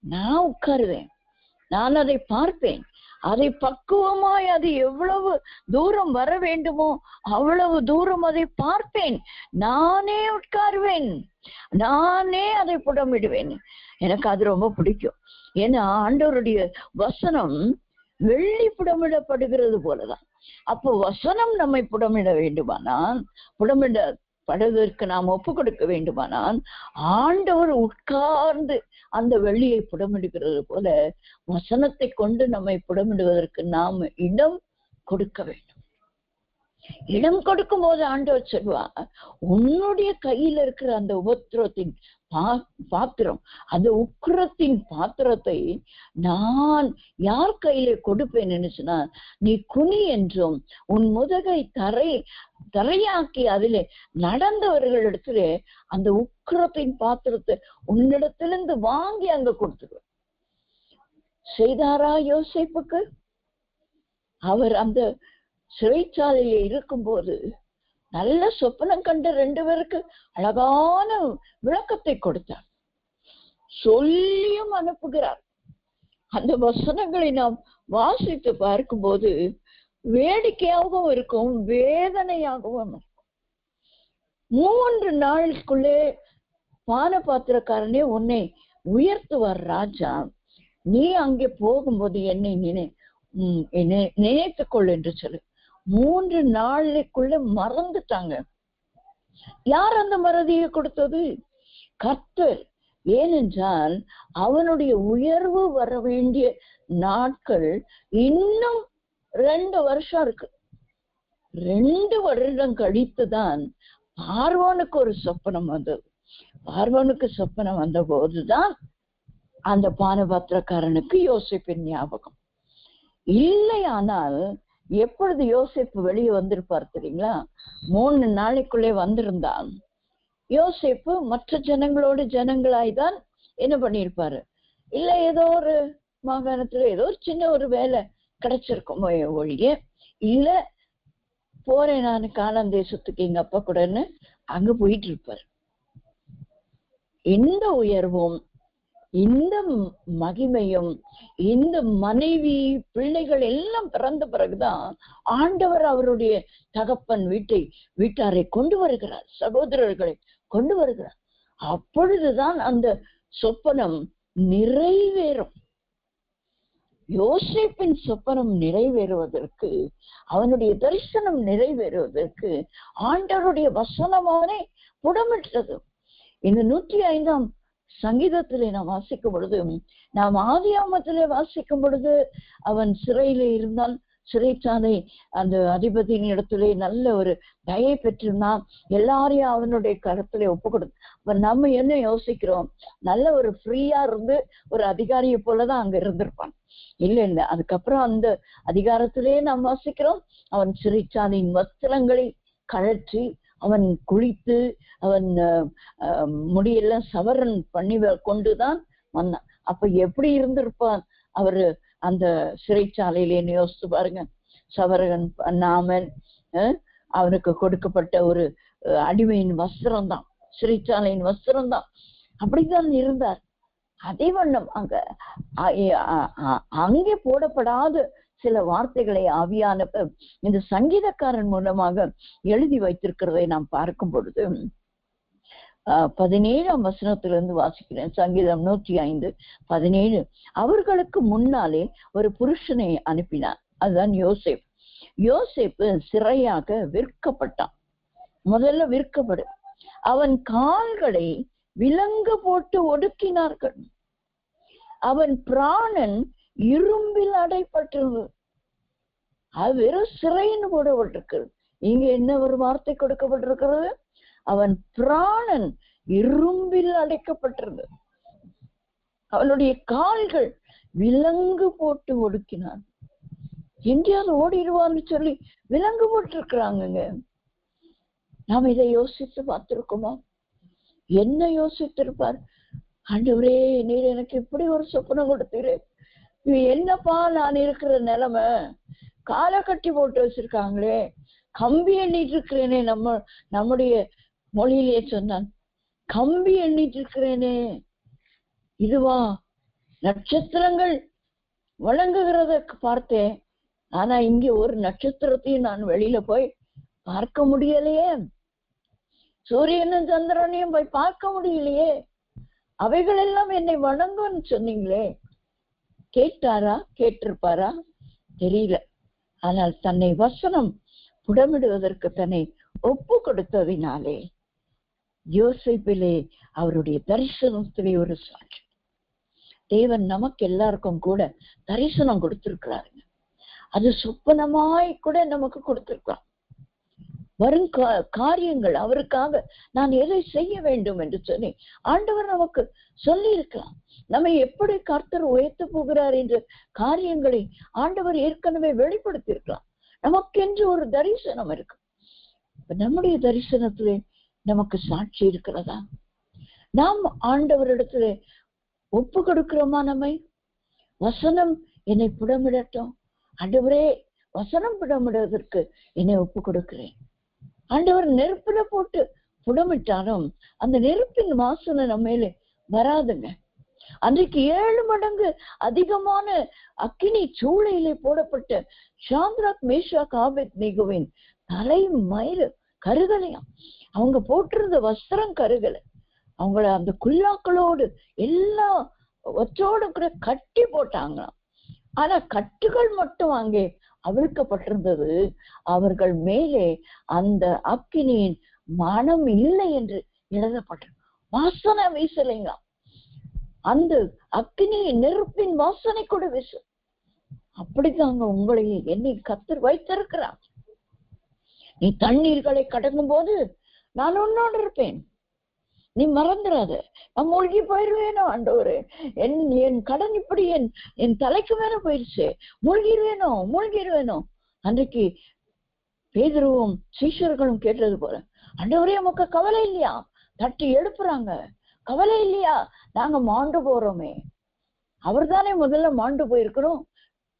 நான் உட்காருவேன், நான் அதை பார்ப்பேன். அதை பக்குவமாய் அது எவ்வளவு தூரம் வர வேண்டுமோ அவ்வளவு தூரம் அதை பார்ப்பேன். நானே உட்காருவேன், நானே அதை புடமிடுவேன். எனக்கு அது ரொம்ப பிடிக்கும். ஏன்னா ஆண்டவருடைய வசனம் வெள்ளி புடமிடப்படுகிறது போலதான். அப்போ வசனம் நம்மை புடமிட வேண்டுமானால், புடமிடப்படுவதற்கு நாம் ஒப்பு கொடுக்க வேண்டுமானால், ஆண்டவர் உட்கார்ந்து அந்த வெள்ளியை புடமிடுகிறது போல வசனத்தை கொண்டு நம்மை புடமிடுவதற்கு நாம் இடம் கொடுக்க வேண்டும். இடம் கொடுக்கும் போது ஆண்டவர் சொல்வார், உன்னுடைய கையில இருக்கிற அந்த உபத்திரத்தின் பாத்திரம், அந்த உக்கிரத்தின் பாத்திரத்தை நான் யார் கையில கொடுப்பேன் என்று சொன்னால், நீ குனி என்றும் உன் முதுகை தரையாக்கி அதிலே நடந்தவர்களிடத்துல அந்த உக்கிரத்தின் பாத்திரத்தை உன்னிடத்திலிருந்து வாங்கி அங்க கொடுத்துருவேன். செய்தாரா யோசேப்புக்கு? அவர் அந்த சிறைச்சாலையில இருக்கும் போது நல்ல சொப்பனம் கண்ட 2 பேருக்கு அழகான விளக்கத்தை கொடுத்தார். சொல்லியும் அனுப்புகிறார். அந்த வசனங்களை நாம் வாசித்து பார்க்கும்போது வேடிக்கையாகவும் இருக்கும், வேதனையாகவும் இருக்கும். 3 நாளுக்குள்ளே பான பாத்திரக்காரனே உன்னை உயர்த்துவார் ராஜா, நீ அங்கே போகும்போது என்னை நினைத்துக்கொள் என்று சொல்லு. 3 நாளுக்குள்ள மறந்துட்டாங்க. யார் அந்த மறதியை கொடுத்தது? கர்த்தர். ஏனென்றால் அவனுடைய உயர்வு வர வேண்டிய நாட்கள் இன்னும் 2 வருஷம் இருக்கு. 2 வருடம் கழித்துதான் பார்வோனுக்கு ஒரு சொப்பனம் வந்தது. பார்வோனுக்கு சொப்பனம் வந்த போதுதான் அந்த பானபாத்திரக்காரனுக்கு யோசேப்பின் ஞாபகம். இல்லையானால் எப்பொழுது யோசேப்பு வெளியே வந்திருப்பார் தெரியுங்களா? 3 நாளைக்குள்ளே வந்திருந்தான் யோசேப்பு மற்ற ஜனங்களாய்தான் என்ன பண்ணிருப்பாரு? இல்ல ஏதோ ஒரு மாகாணத்துல ஏதோ ஒரு சின்ன ஒரு வேலை கிடைச்சிருக்கும் ஒழிய, இல்ல போறேன் நான் கானான் தேசத்துக்கு எங்க அப்பா கூடன்னு அங்க போயிட்டு இருப்பாரு. இந்த உயர்வும் இந்த மகிமையும் இந்த மனைவி பிள்ளைகள் எல்லாம் பிறந்த பிறகுதான் ஆண்டவர் அவருடைய தகப்பன் வீட்டாரை கொண்டு வருகிறார், சகோதரர்களை கொண்டு வருகிறார். அப்பொழுதுதான் அந்த சொப்பனம் நிறைவேறும். யோசேப்பின் சொப்பனம் நிறைவேறுவதற்கு, அவனுடைய தரிசனம் நிறைவேறுவதற்கு ஆண்டவருடைய வசனம் அவனை புடமிட்டது. இந்த 105ஆம் சங்கீதத்திலே நாம் வாசிக்கும் பொழுது, நாம் ஆதியாமத்திலே வாசிக்கும் பொழுது அவன் சிறையில இருந்தால் சிறைச்சாலை அந்த அதிபதியின் இடத்துல நல்ல ஒரு தயை பெற்றிருந்தான், எல்லாரையும் அவனுடைய கருத்துல ஒப்பு கொடுத்து. அப்ப நம்ம என்ன யோசிக்கிறோம், நல்ல ஒரு ஃப்ரீயா இருந்து ஒரு அதிகாரியை போலதான் அங்க இருந்திருப்பான். இல்ல அதுக்கப்புறம் அந்த அதிகாரத்திலேயே நாம் வாசிக்கிறோம், அவன் சிறைச்சாலையின் வஸ்திரங்களை கழற்றி அவன் குளித்து அவன் முடியெல்லாம் சவரன் பண்ணி கொண்டுதான் வந்தான். அப்ப எப்படி இருந்திருப்பான் அவரு அந்த சிறைச்சாலையிலேன்னு யோசித்து பாருங்க. சவரன் பண்ணாமல் அவனுக்கு கொடுக்கப்பட்ட ஒரு அடிமையின் வஸ்திரம் தான், சிறைச்சாலையின் வஸ்திரம் தான், அப்படித்தான் இருந்தார். அதே வண்ணம் அங்கே போடப்படாத சில வார்த்தைகளை ஆவியான இந்த சங்கீதக்காரன் மூலமாக எழுதி வைத்திருக்கிறதை நாம் பார்க்கும் பொழுது 17ஆம் வசனத்திலிருந்து வாசிக்கிறேன். சங்கீதம் 105:17. அவர்களுக்கு முன்னாலே ஒரு புருஷனை அனுப்பினார், அதுதான் யோசேப். யோசேப்பு சிறையாக விற்கப்பட்டான். முதல்ல விற்கப்படு, அவன் கால்களை விலங்கு போட்டு ஒடுக்கினார்கள், அவன் பிராணன் இரும்பில் அடைப்பட்டது. அது வெறும் சிறைன்னு போடப்பட்டிருக்கிறது. இங்க என்ன ஒரு வார்த்தை கொடுக்கப்பட்டிருக்கிறது, அவன் பிராணன் இரும்பில் அடைக்கப்பட்டிருந்தது, அவனுடைய கால்கள் விலங்கு போட்டு ஒடுக்கினான். எங்கேயாவது ஓடிடுவான்னு சொல்லி விலங்கு போட்டு இருக்கிறாங்க. நாம் இதை யோசித்து பார்த்திருக்கோமா? என்ன யோசித்திருப்பார்? ஆண்டவரே, நீர் எனக்கு இப்படி ஒரு சொப்பனம் கொடுத்தீரு, என்னப்பா நான் இருக்கிற நிலைமை, காலை கட்டி போட்டு வச்சிருக்காங்களே, கம்பி எண்ணிட்டு இருக்கிறேனே, நம்முடைய மொழியிலேயே சொன்னான், கம்பி எண்ணிட்டு இருக்கிறேனே, இதுவா நட்சத்திரங்கள் வழங்குகிறத பார்த்தேன், ஆனா இங்க ஒரு நட்சத்திரத்தையும் நான் வெளியில போய் பார்க்க முடியலையே, சூரியனும் சந்திரனையும் போய் பார்க்க முடியலையே, அவைகள் எல்லாம் என்னை வணங்கும்னு சொன்னீங்களே. கேட்டாரா? கேட்டிருப்பாரா? தெரியல. ஆனால் தன்னை வசனம் புடமிடுவதற்கு தன்னை ஒப்பு கொடுத்ததினாலே யோசேப்பிலே அவருடைய தரிசனத்திலே ஒரு சாட்சி. தேவன் நமக்கு எல்லாருக்கும் கூட தரிசனம் கொடுத்திருக்கிறாருங்க. அது சொப்பனமாய் கூட நமக்கு கொடுத்திருக்கிறார். வரும் காரியங்கள் அவருக்காக நான் எதை செய்ய வேண்டும் என்று சொல்லி ஆண்டவர் நமக்கு சொல்லி இருக்கலாம். நம்ம எப்படி கர்த்தர் உயர்த்த போகிறார் என்ற காரியங்களை ஆண்டவர் ஏற்கனவே வெளிப்படுத்தி இருக்கலாம். நமக்கென்று ஒரு தரிசனம் இருக்கு. நம்முடைய தரிசனத்திலே நமக்கு சாட்சி இருக்கிறதா? நாம் ஆண்டவரிடத்துல ஒப்பு கொடுக்கிறோமா? நம்மை வசனம் என்னை புடமிடட்டும், ஆண்டவரே வசனம் புடமிடுவதற்கு என்னை ஒப்பு கொடுக்கிறேன். ஆண்டவர் நெருப்புல போட்டு புடமிட்டாலும் அந்த நெருப்பின் வாசனை நம்ம மேலே வராதுங்க. அன்றைக்கு 7 மடங்கு அதிகமான அக்கினி சூளையிலே போடப்பட்ட சாத்ராக் மேஷாக் ஆபேத்நேகோவின் தலை மயிறு கருகலையாம். அவங்க போட்டிருந்த வஸ்திரம் கருகலை. அவங்கள அந்த குல்லாக்களோடு எல்லாம் ஒற்றோடு கூட கட்டி போட்டாங்களாம். ஆனா கட்டுகள் மட்டும் அங்கே அவிழ்க்கப்பட்டிருந்தது. அவர்கள் மேலே அந்த அக்கினியின் மனம் இல்லை என்று எழுதப்பட்டது. வாசனை வீசலைங்க. அந்த அக்கினியின் நெருப்பின் வாசனை கூட வீச. அப்படித்தாங்க உங்களை என்னை கர்த்தர் வைத்திருக்கிறார். நீ தண்ணீர்களை கடக்கும் போது நான் உன்னோடு இருப்பேன், நீ மறந்துடாத. நான் மூழ்கி போயிருவேனோ ஆண்டவரே, என் கடன் இப்படி என் தலைக்கு மேல போயிருச்சு, மூழ்கிடுவேனோ. அன்றைக்கு பேதுருவும் சீஷர்களும் கேட்டது போல, ஆண்டவரே உமக்கு கவலை இல்லையா? தட்டி எழுப்புறாங்க, கவலை இல்லையா? நாங்க மாண்டு போறோமே. அவர் தானே முதல்ல மாண்டு போயிருக்கிறோம்.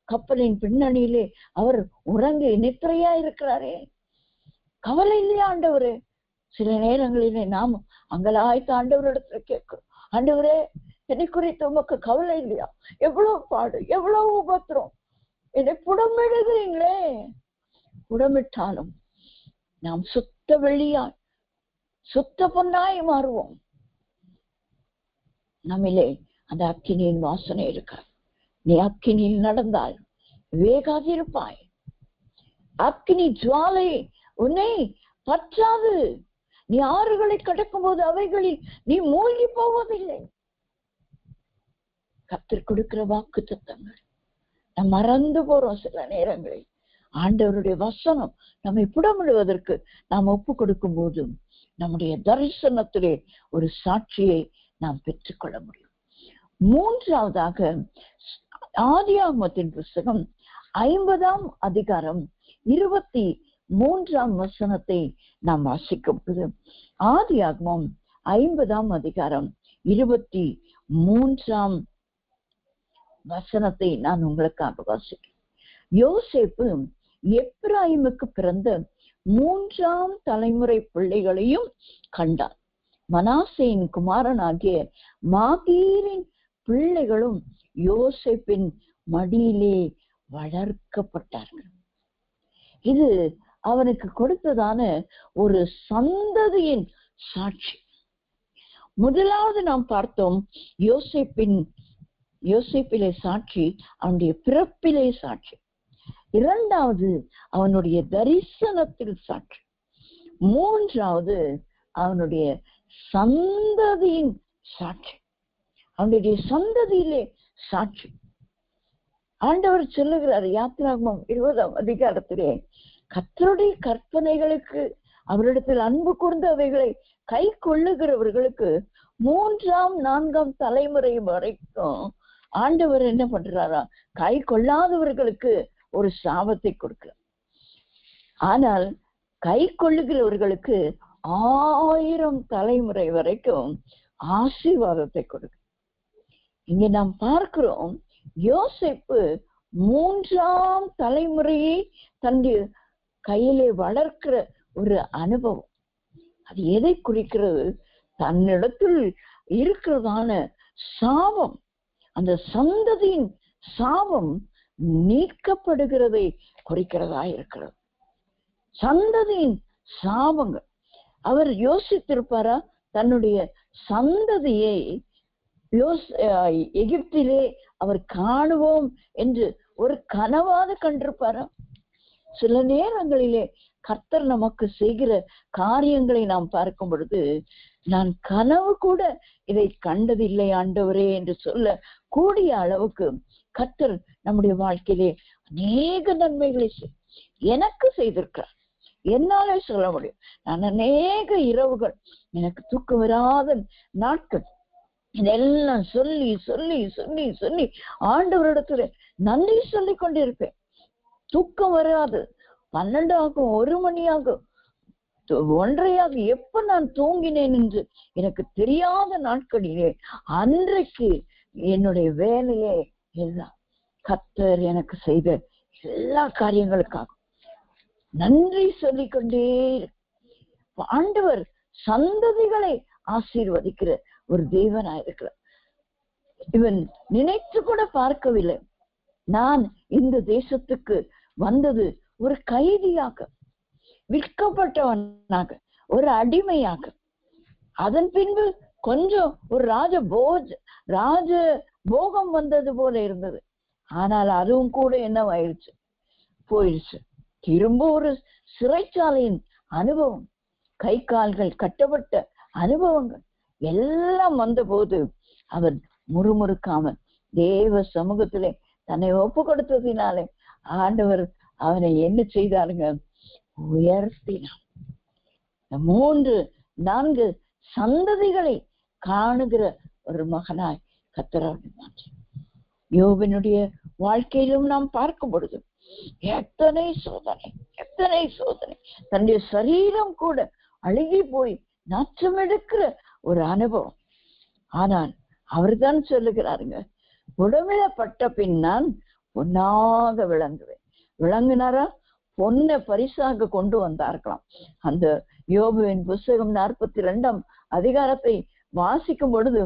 கப்பலின் பின்னணியிலே அவர் உறங்கி நித்திரையா இருக்கிறாரே, கவலை இல்லையா ஆண்டவரே? சில நேரங்களிலே நாம் அங்கலாய்த்து ஆண்டவரிடத்துல கேட்கிறோம், ஆண்டவரே என்னை குறித்து உமக்கு கவலை இல்லையா? எவ்வளவு பாடு, எவ்வளவு உபத்திரம், என்னை புடமிடுகிறீங்களே. புடமிட்டாலும் நாம் சுத்த வெள்ளியாய் சுத்த பொன்னாய் மாறுவோம். நம்மிலே அந்த அக்கினியின் வாசனை இருக்க. நீ அக்கினியில் நடந்தால் வேகாதிருப்பாய். அக்கினி ஜுவாலை உன்னை பற்றாது. நீ ஆறுகளை கடக்கும் போது அவைகளில் நீ மூழ்கி போவதில்லை. கர்த்தர் கொடுக்கிற வாக்கு தத்தங்கள் நாம் மறந்து போறோம் சில நேரங்களில். ஆண்டவருடைய வசனம் நம்மை புடமிடுவதற்கு நாம் ஒப்பு கொடுக்கும் போது நம்முடைய தரிசனத்திலே ஒரு சாட்சியை நாம் பெற்றுக்கொள்ள முடியும். மூன்றாவதாக ஆதியாகமத்தின் புஸ்தகம் 50ஆம் அதிகாரம் 23ஆம் வசனத்தை நாம் வாசிக்கும் போது, ஆதியாகமம் 50ஆம் அதிகாரம் 23ஆம் வசனத்தை நான் உங்களுக்காக வாசிக்கிறேன். யோசேப்பு எப்பிராயிமுக்கு பிறந்த 3ஆம் தலைமுறை பிள்ளைகளையும் கண்டார். மனாசேயின் குமாரனாகிய மாகீரின் பிள்ளைகளும் யோசேப்பின் மடியிலே வளர்க்கப்பட்டார்கள். இது அவனுக்கு கொடுத்ததான ஒரு சந்ததியின் சாட்சி. முதலாவது நாம் பார்த்தோம் யோசேப்பிலே சாட்சி, அவனுடைய பிறப்பிலே சாட்சி. இரண்டாவது அவனுடைய தரிசனத்தில் சாட்சி. மூன்றாவது அவனுடைய சந்ததியின் சாட்சி, அவனுடைய சந்ததியிலே சாட்சி. ஆண்டவர் சொல்லுகிறார் யாத்திராகமம் 20ஆம் அதிகாரத்திலே, கர்த்தருடைய கற்பனைகளுக்கு அவரிடத்தில் அன்பு கூர்ந்து அவைகளை கை கொள்ளுகிறவர்களுக்கு 3ஆம் 4ஆம் தலைமுறை வரைக்கும் ஆண்டவர் என்ன பண்றாரா, கை கொள்ளாதவர்களுக்கு ஒரு சாபத்தை கொடுக்கிறார். ஆனால் கை கொள்ளுகிறவர்களுக்கு 1000 தலைமுறை வரைக்கும் ஆசீர்வாதத்தை கொடுக்க. இங்க நாம் பார்க்கிறோம், யோசேப்பு 3ஆம் தலைமுறையை தன்னுடைய கையிலே வளர்க்கிற ஒரு அனுபவம். அது எதை குறிக்கிறது? தன்னிடத்தில் இருக்கிறதான சாபம், அந்த சந்ததியின் சாபம் நீக்கப்படுகிறதை குறிக்கிறதா இருக்கிறது. சந்ததியின் சாபங்கள். அவர் யோசித்திருப்பாரா, தன்னுடைய சந்ததியை எகிப்திலே அவர் காணுவோம் என்று ஒரு கனவாக கண்டிருப்பாரா? சில நேரங்களிலே கர்த்தர் நமக்கு செய்கிற காரியங்களை நாம் பார்க்கும் பொழுது, நான் கனவு கூட இதை கண்டதில்லை ஆண்டவரே என்று சொல்ல கூடிய அளவுக்கு கர்த்தர் நம்முடைய வாழ்க்கையிலே அநேக நன்மைகளை எனக்கு செய்திருக்கிறார். என்னாலே சொல்ல முடியும். நான் அநேக இரவுகள், எனக்கு தூக்கம் வராத நாட்கள், இதெல்லாம் சொல்லி சொல்லி சொல்லி சொல்லி ஆண்டவரிடத்துல நன்றி சொல்லி கொண்டிருப்பேன். தூக்கம் வராது. 12 ஆகும், 1 மணி ஆகும், 1:30 எப்ப நான் தூங்கினேன் என்று எனக்கு தெரியாத நாட்களிலே அன்றைக்கு என்னுடைய வேலையே எல்லாம் கர்த்தர் எனக்கு செய்த எல்லா காரியங்களுக்காக நன்றி சொல்லிக்கொண்டே. ஆண்டவர் சந்ததிகளை ஆசீர்வதிக்கிற ஒரு தேவனாயிருக்கிறார். இவன் நினைத்து கூட பார்க்கவில்லை, நான் இந்த தேசத்துக்கு வந்தது ஒரு கைதியாக, விற்கப்பட்டவனாக, ஒரு அடிமையாக. அதன் பின்பு கொஞ்சம் ஒரு ராஜ போகம் வந்தது போல இருந்தது. ஆனால் அதுவும் கூட என்னவாயிருச்சு, போயிடுச்சு. திரும்ப ஒரு சிறைச்சாலையின் அனுபவம், கை கால்கள் கட்டப்பட்ட அனுபவங்கள் எல்லாம் வந்த போது அவர் முறுமுறுக்காமல் தேவ சமூகத்திலே தன்னை ஒப்பு கொடுத்ததினாலே ஆண்டவர் அவனை என்ன செய்தாருங்க, உயர்த்தினார். 3-4 சந்ததிகளை காணுகிற ஒரு மகனாய் கர்த்தர் மாற்றி. யோபினுடைய வாழ்க்கையிலும் நாம் பார்க்கும் பொழுது எத்தனை சோதனை, எத்தனை சோதனை. தன்னுடைய சரீரம் கூட அழுகி போய் நாற்றம் எடுக்கிற ஒரு அனுபவம். ஆனால் அவர் தான் சொல்லுகிறாருங்க, உடமிடப்பட்ட பின் நான் பொன்னாக விளங்குவேன். விளங்குனாரா? பொன்னை பரிசாக கொண்டு வந்தார்களாம். அந்த யோபுவின் புஸ்தகம் 42ஆம் அதிகாரத்தை வாசிக்கும் பொழுது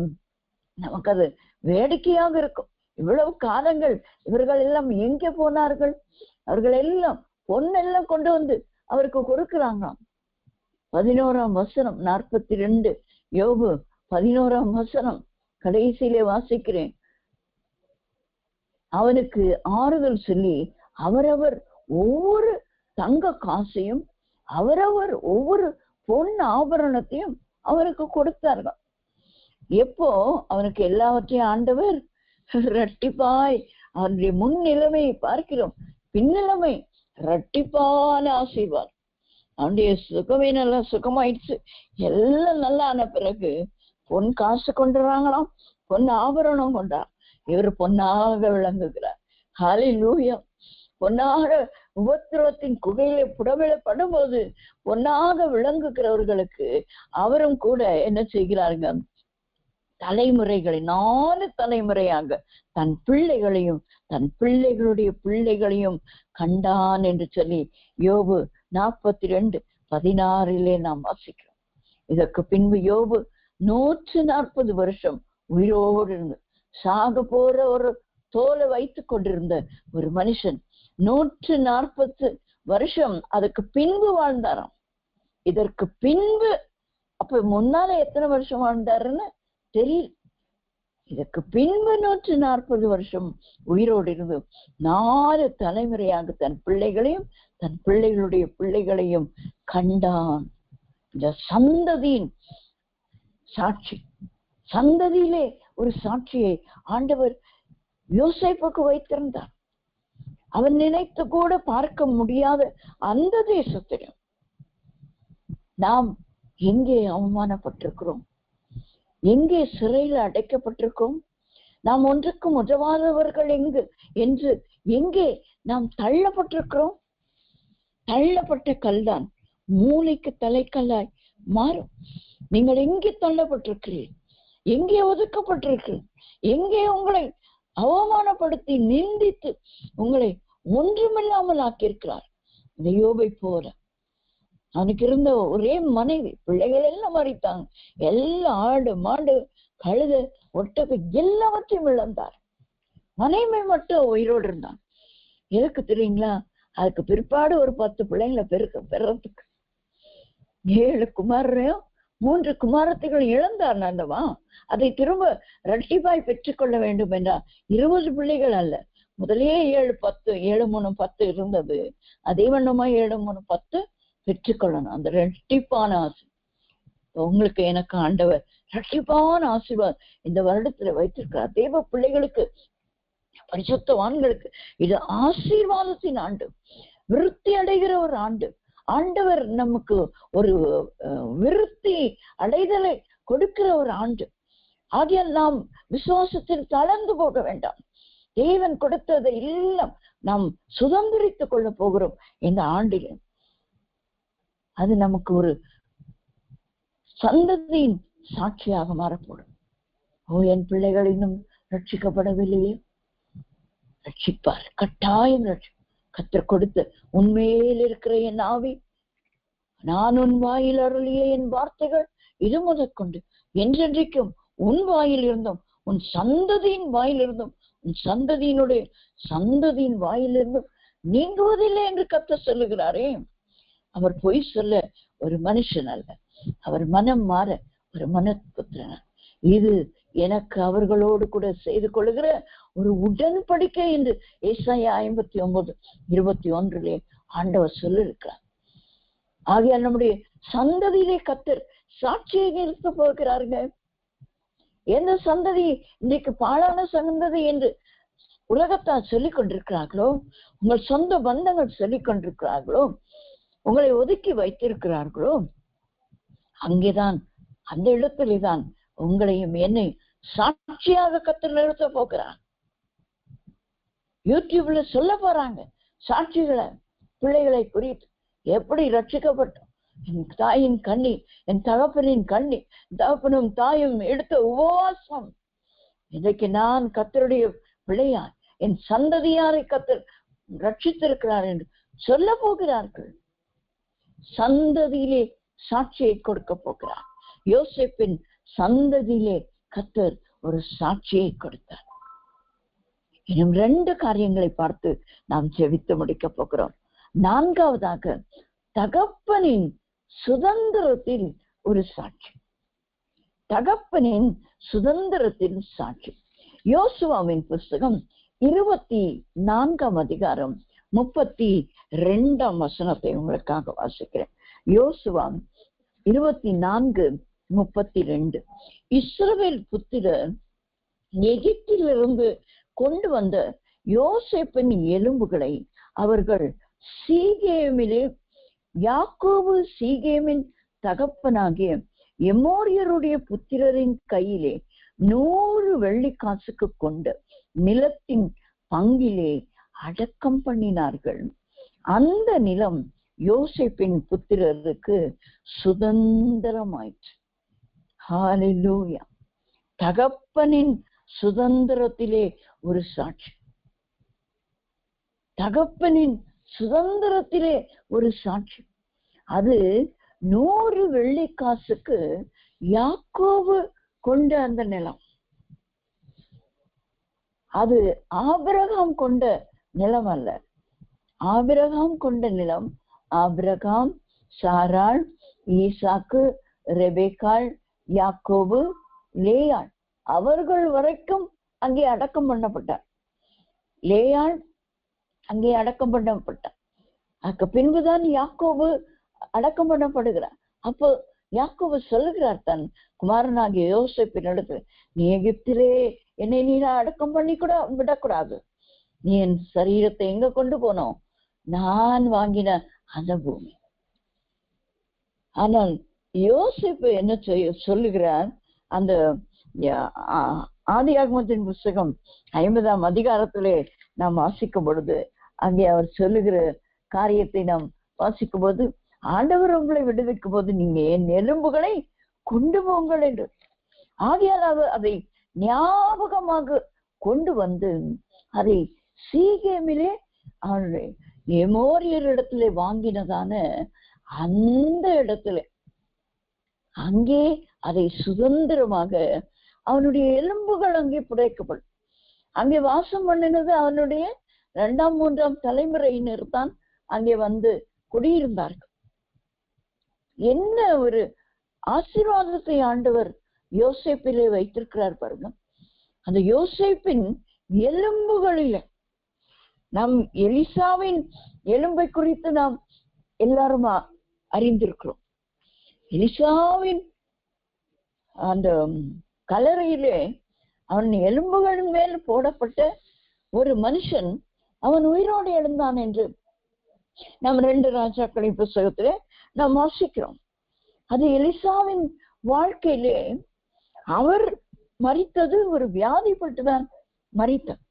நமக்கு அது வேடிக்கையாக இருக்கும். இவ்வளவு காலங்கள் இவர்கள் எல்லாம் எங்கே போனார்கள்? அவர்கள் எல்லாம் பொன்னெல்லாம் கொண்டு வந்து அவருக்கு கொடுக்கிறாங்களாம். 11ஆம் வசனம் 42 யோபு 11ஆம் வசனம் கடைசியிலே வாசிக்கிறேன். அவனுக்கு ஆறுதல் சொல்லி அவரவர் ஒவ்வொரு தங்க காசையும் அவரவர் ஒவ்வொரு பொன் ஆபரணத்தையும் அவருக்கு கொடுத்தார்கள். எப்போ அவனுக்கு எல்லாவற்றையும் ஆண்டவர் இரட்டிப்பாய் அவனுடைய முன் நிலைமையை பார்க்கிறோம், பின்னிலைமை இரட்டிப்பான ஆசீர்வாதம். அவனுடைய சுகமே நல்லா சுகமாயிடுச்சு. எல்லாம் நல்லா ஆன பிறகு பொன் காசு கொண்டுறாங்களாம், பொன் ஆபரணம் கொண்டார். இவர் பொன்னாக விளங்குகிறார். ஹல்லேலூயா. பொன்னாக உபத்திரவத்தின் குகையில புடமிழ படும்போது பொன்னாக விளங்குகிறவர்களுக்கு அவரும் கூட என்ன செய்கிறாருங்க, தலைமுறைகளை 4 தலைமுறையாக தன் பிள்ளைகளையும் தன் பிள்ளைகளுடைய பிள்ளைகளையும் கண்டான் என்று சொல்லி யோபு 42:16 நாம் வாசிக்கிறோம். இதற்கு பின்பு யோபு 140 வருஷம் உயிரோடு இருந்து சாக போற ஒரு தோலை வைத்துக் கொண்டிருந்த ஒரு மனுஷன் 140 வருஷம் அதுக்கு பின்பு வாழ்ந்தாராம். இதற்கு பின்பு அப்ப முன்னால எத்தனை வருஷம் வாழ்ந்தாருன்னு தெரியல. இதற்கு பின்பு 140 வருஷம் உயிரோடு இருந்து 4 தலைமுறையாக தன் பிள்ளைகளையும் தன் பிள்ளைகளுடைய பிள்ளைகளையும் கண்டான். இந்த சந்ததியின் சாட்சி, சந்ததியிலே ஒரு சாட்சியை ஆண்டவர் யோசேப்புக்கு வைத்திருந்தார். அவன் நினைத்து கூட பார்க்க முடியாத அந்த தேசத்திலும் நாம் எங்கே அவமானப்பட்டிருக்கிறோம், எங்கே சிறையில் அடைக்கப்பட்டிருக்கோம், நாம் ஒன்றுக்கும் உதவாதவர்கள் என்று எங்கே நாம் தள்ளப்பட்டிருக்கிறோம். தள்ளப்பட்ட கல்தான் மூளைக்கு தலைக்கல்லாய் மாறும். நீங்கள் எங்கே தள்ளப்பட்டிருக்கிறீர்கள், எங்கே ஒதுக்கப்பட்டிருக்கிறீர்கள், எங்கே உங்களை அவமானப்படுத்தி நிந்தித்து உங்களை ஒன்றுமில்லாமல் ஆக்கியிருக்கிறார். இந்த யோபை போல அவனுக்கு இருந்த ஒரே மனைவி, பிள்ளைகள் எல்லாம் மறித்தாங்க. எல்லாம் ஆடு மாடு கழுத ஒட்டகை எல்லாவற்றையும் இழந்தார். மனைவி மட்டும் உயிரோடு இருந்தான். எதுக்கு தெரியுங்களா? அதுக்கு பிற்பாடு ஒரு 10 பிள்ளைங்களை பெறறதுக்கு 7 குமாரையும் 3 குமாரத்தைகள் இழந்தார். நல்லவா அதை திரும்ப இரட்டிப்பாய் பெற்றுக்கொள்ள வேண்டும் என்றால் 20 பிள்ளைகள் அல்ல, முதலே 7 10 7 3 10 இருந்தது. அதே வண்ணமா 7 3 10 பெற்றுக்கொள்ளணும். அந்த இரட்டிப்பான ஆசை உங்களுக்கு எனக்கு ஆண்டவர் இரட்டிப்பான ஆசீர்வாதம் இந்த வருடத்துல வைத்திருக்கிறார். தேவ பிள்ளைகளுக்கு, பரிசுத்தவான்களுக்கு இது ஆசீர்வாதத்தின் ஆண்டு, விருத்தி அடைகிற ஒரு ஆண்டு. ஆண்டவர் நமக்கு ஒரு விருத்தி அடைதலை கொடுக்கிற ஒரு ஆண்டு. ஆகியால் நாம் விசுவாசத்தில் தளர்ந்து போக வேண்டாம். தேவன் கொடுத்ததை எல்லாம் நாம் சுதந்திரித்துக் கொள்ள போகிறோம் இந்த ஆண்டில். அது நமக்கு ஒரு சந்ததியின் சாட்சியாக மாறப்படும். என் பிள்ளைகள் இன்னும் ரட்சிக்கப்படவில்லையே, ரட்சிப்பார், கட்டாயம் கர்த்தர் கொடுத்த உண்மையில் இருக்கிற என் ஆவி, நான் உன் வாயில் அருளிய என் வார்த்தைகள் இது முதற்கொண்டு என்றென்றைக்கும் உன் வாயில் இருந்தும் உன் சந்ததியின் வாயில் இருந்தும் உன் சந்ததியின் வாயிலிருந்தும் நீங்குவதில்லை என்று கர்த்தர் சொல்லுகிறாரே. அவர் பொய் சொல்ல ஒரு மனுஷன் அல்ல, அவர் மனம் மாற ஒரு மனப்புத்திரன். இது எனக்கு அவர்களோடு கூட செய்து கொள்ளுகிற ஒரு உடன்படிக்கை என்று ஏசாயா 59:21 ஆண்டவர் சொல்லிருக்கிறார். ஆகையால் நம்முடைய சந்ததியிலே கர்த்தர் சாட்சியை நிறுத்த போகிறாருங்க. எந்த சந்ததி இன்றைக்கு பாழான சந்ததி என்று உலகத்தால் சொல்லிக் கொண்டிருக்கிறார்களோ, உங்கள் சொந்த பந்தங்கள் சொல்லிக் கொண்டிருக்கிறார்களோ, உங்களை ஒதுக்கி வைத்திருக்கிறார்களோ, அங்கேதான் அந்த இடத்திலேதான் உங்களையும் என்னை சாட்சியாக கர்த்தர் நிறுத்த போகிறார். யூடியூப்ல சொல்ல போறாங்க சாட்சிகளை, பிள்ளைகளை குறித்து எப்படி ரட்சிக்கப்பட்டோம், என் தாயின் கண்ணி, என் தகப்பனின் கண்ணி, தகப்பனும் தாயும் எடுத்த உபவாசம், இன்றைக்கு நான் கர்த்தருடைய பிள்ளையா, என் சந்ததியாரை கர்த்தர் ரட்சித்திருக்கிறார் என்று சொல்ல போகிறார்கள். சந்ததியிலே சாட்சியை கொடுக்க போகிறார். யோசேப்பின் சந்ததியிலே கர்த்தர் ஒரு சாட்சியை கொடுத்தார். இன்னும் 2 காரியங்களை பார்த்து நாம் ஜெபித்து முடிக்க போகிறோம். 4வதாக தகப்பனின் சுதந்திரத்தில் ஒரு சாட்சி. தகப்பனின் சுதந்திரத்தின் சாட்சி. யோசுவாவின் புஸ்தகம் 24:32 உங்களுக்காக வாசிக்கிறேன். யோசுவா 24:32. இஸ்ரவேல் புத்திரர் எகிப்திலிருந்து கொண்டு வந்த யோசேப்பின் எலும்புகளை அவர்கள் சீகேமிலே யாக்கோபு சீகேமின் தகப்பனாகிய எமோரியருடைய புத்திரரின் கையிலே 100 வெள்ளிக்காசுக்கு கொண்ட நிலத்தின் பங்கிலே அடக்கம் பண்ணினார்கள். அந்த நிலம் யோசேப்பின் புத்திரருக்கு சுதந்திரமாயிற்று. ஹல்லேலூயா. தகப்பனின் சுதந்திரத்திலே ஒரு சாட்சி, தகப்பனின் சுதந்திரத்திலே ஒரு சாட்சி. அது 100 வெள்ளிக்காசுக்கு யாக்கோபு கொண்ட அந்த நிலம். அது ஆபிரகாம் கொண்ட நிலம் அல்ல. ஆபிரகாம் கொண்ட நிலம் ஆபிரகாம், சாராள், ஈசாக்கு, ரெபேக்காள், யாக்கோபு, லேயாள் அவர்கள் வரைக்கும் அங்கே அடக்கம் பண்ணப்பட்டார். லேயாள் அங்கே அடக்கம் பண்ணப்பட்டார். அதுக்கு பின்புதான் யாக்கோபு அடக்கம் பண்ணப்படுகிறார். அப்போ யாக்கோபு சொல்லுகிறார் தன் குமாரனாகிய யோசேப்பின் இடத்துல, நீ எகிப்திலே என்னை நீ அடக்கம் பண்ணி கூட விடக்கூடாது. நீ என் சரீரத்தை எங்க கொண்டு போனோம்? நான் வாங்கின அந்த பூமி. ஆனால் யோசேப்பு என்ன சொல்லுகிறார்? அந்த ஆதியாகமத்தின் புஸ்தகம் 50ஆம் அதிகாரத்திலே நாம் வாசிக்கும் பொழுது அங்கே அவர் சொல்லுகிற காரியத்தை நாம் வாசிக்கும் போது, ஆண்டவர் உங்களை விடுவிக்கும் போது நீங்க என் எலும்புகளை கொண்டு போங்கள் என்று. ஆகையால் அவர் அதை ஞாபகமாக கொண்டு வந்து அதை சீகேமிலே அவனுடைய எமோரியர் இடத்துல வாங்கினதான அந்த இடத்துல அங்கே அதை சுதந்திரமாக அவனுடைய எலும்புகள் அங்கே புதைக்கப்படும். அங்கே வாசம் பண்ணினது அவனுடைய 2ஆம் 3ஆம் தலைமுறையினர் தான் அங்கே வந்து குடியிருந்தார்கள். என்ன ஒரு ஆசீர்வாதத்தை ஆண்டவர் யோசேப்பிலே வைத்திருக்கிறார் பாருங்க. அந்த யோசேப்பின் எலும்புகளில நம் எலிசாவின் எலும்பை குறித்து நாம் எல்லாரும் அறிந்திருக்கிறோம். எலிசாவின் அந்த கல்லறையிலே அவன் எலும்புகளின் மேல் போடப்பட்ட ஒரு மனுஷன் அவன் உயிரோடு எழுந்தான் என்று நாம் 2 ராஜாக்களின் புஸ்தகத்திலே நாம் வாசிக்கிறோம். அது எலிசாவின் வாழ்க்கையிலே அவர் மரித்தது ஒரு வியாதிப்பட்டுதான் மரித்தார்.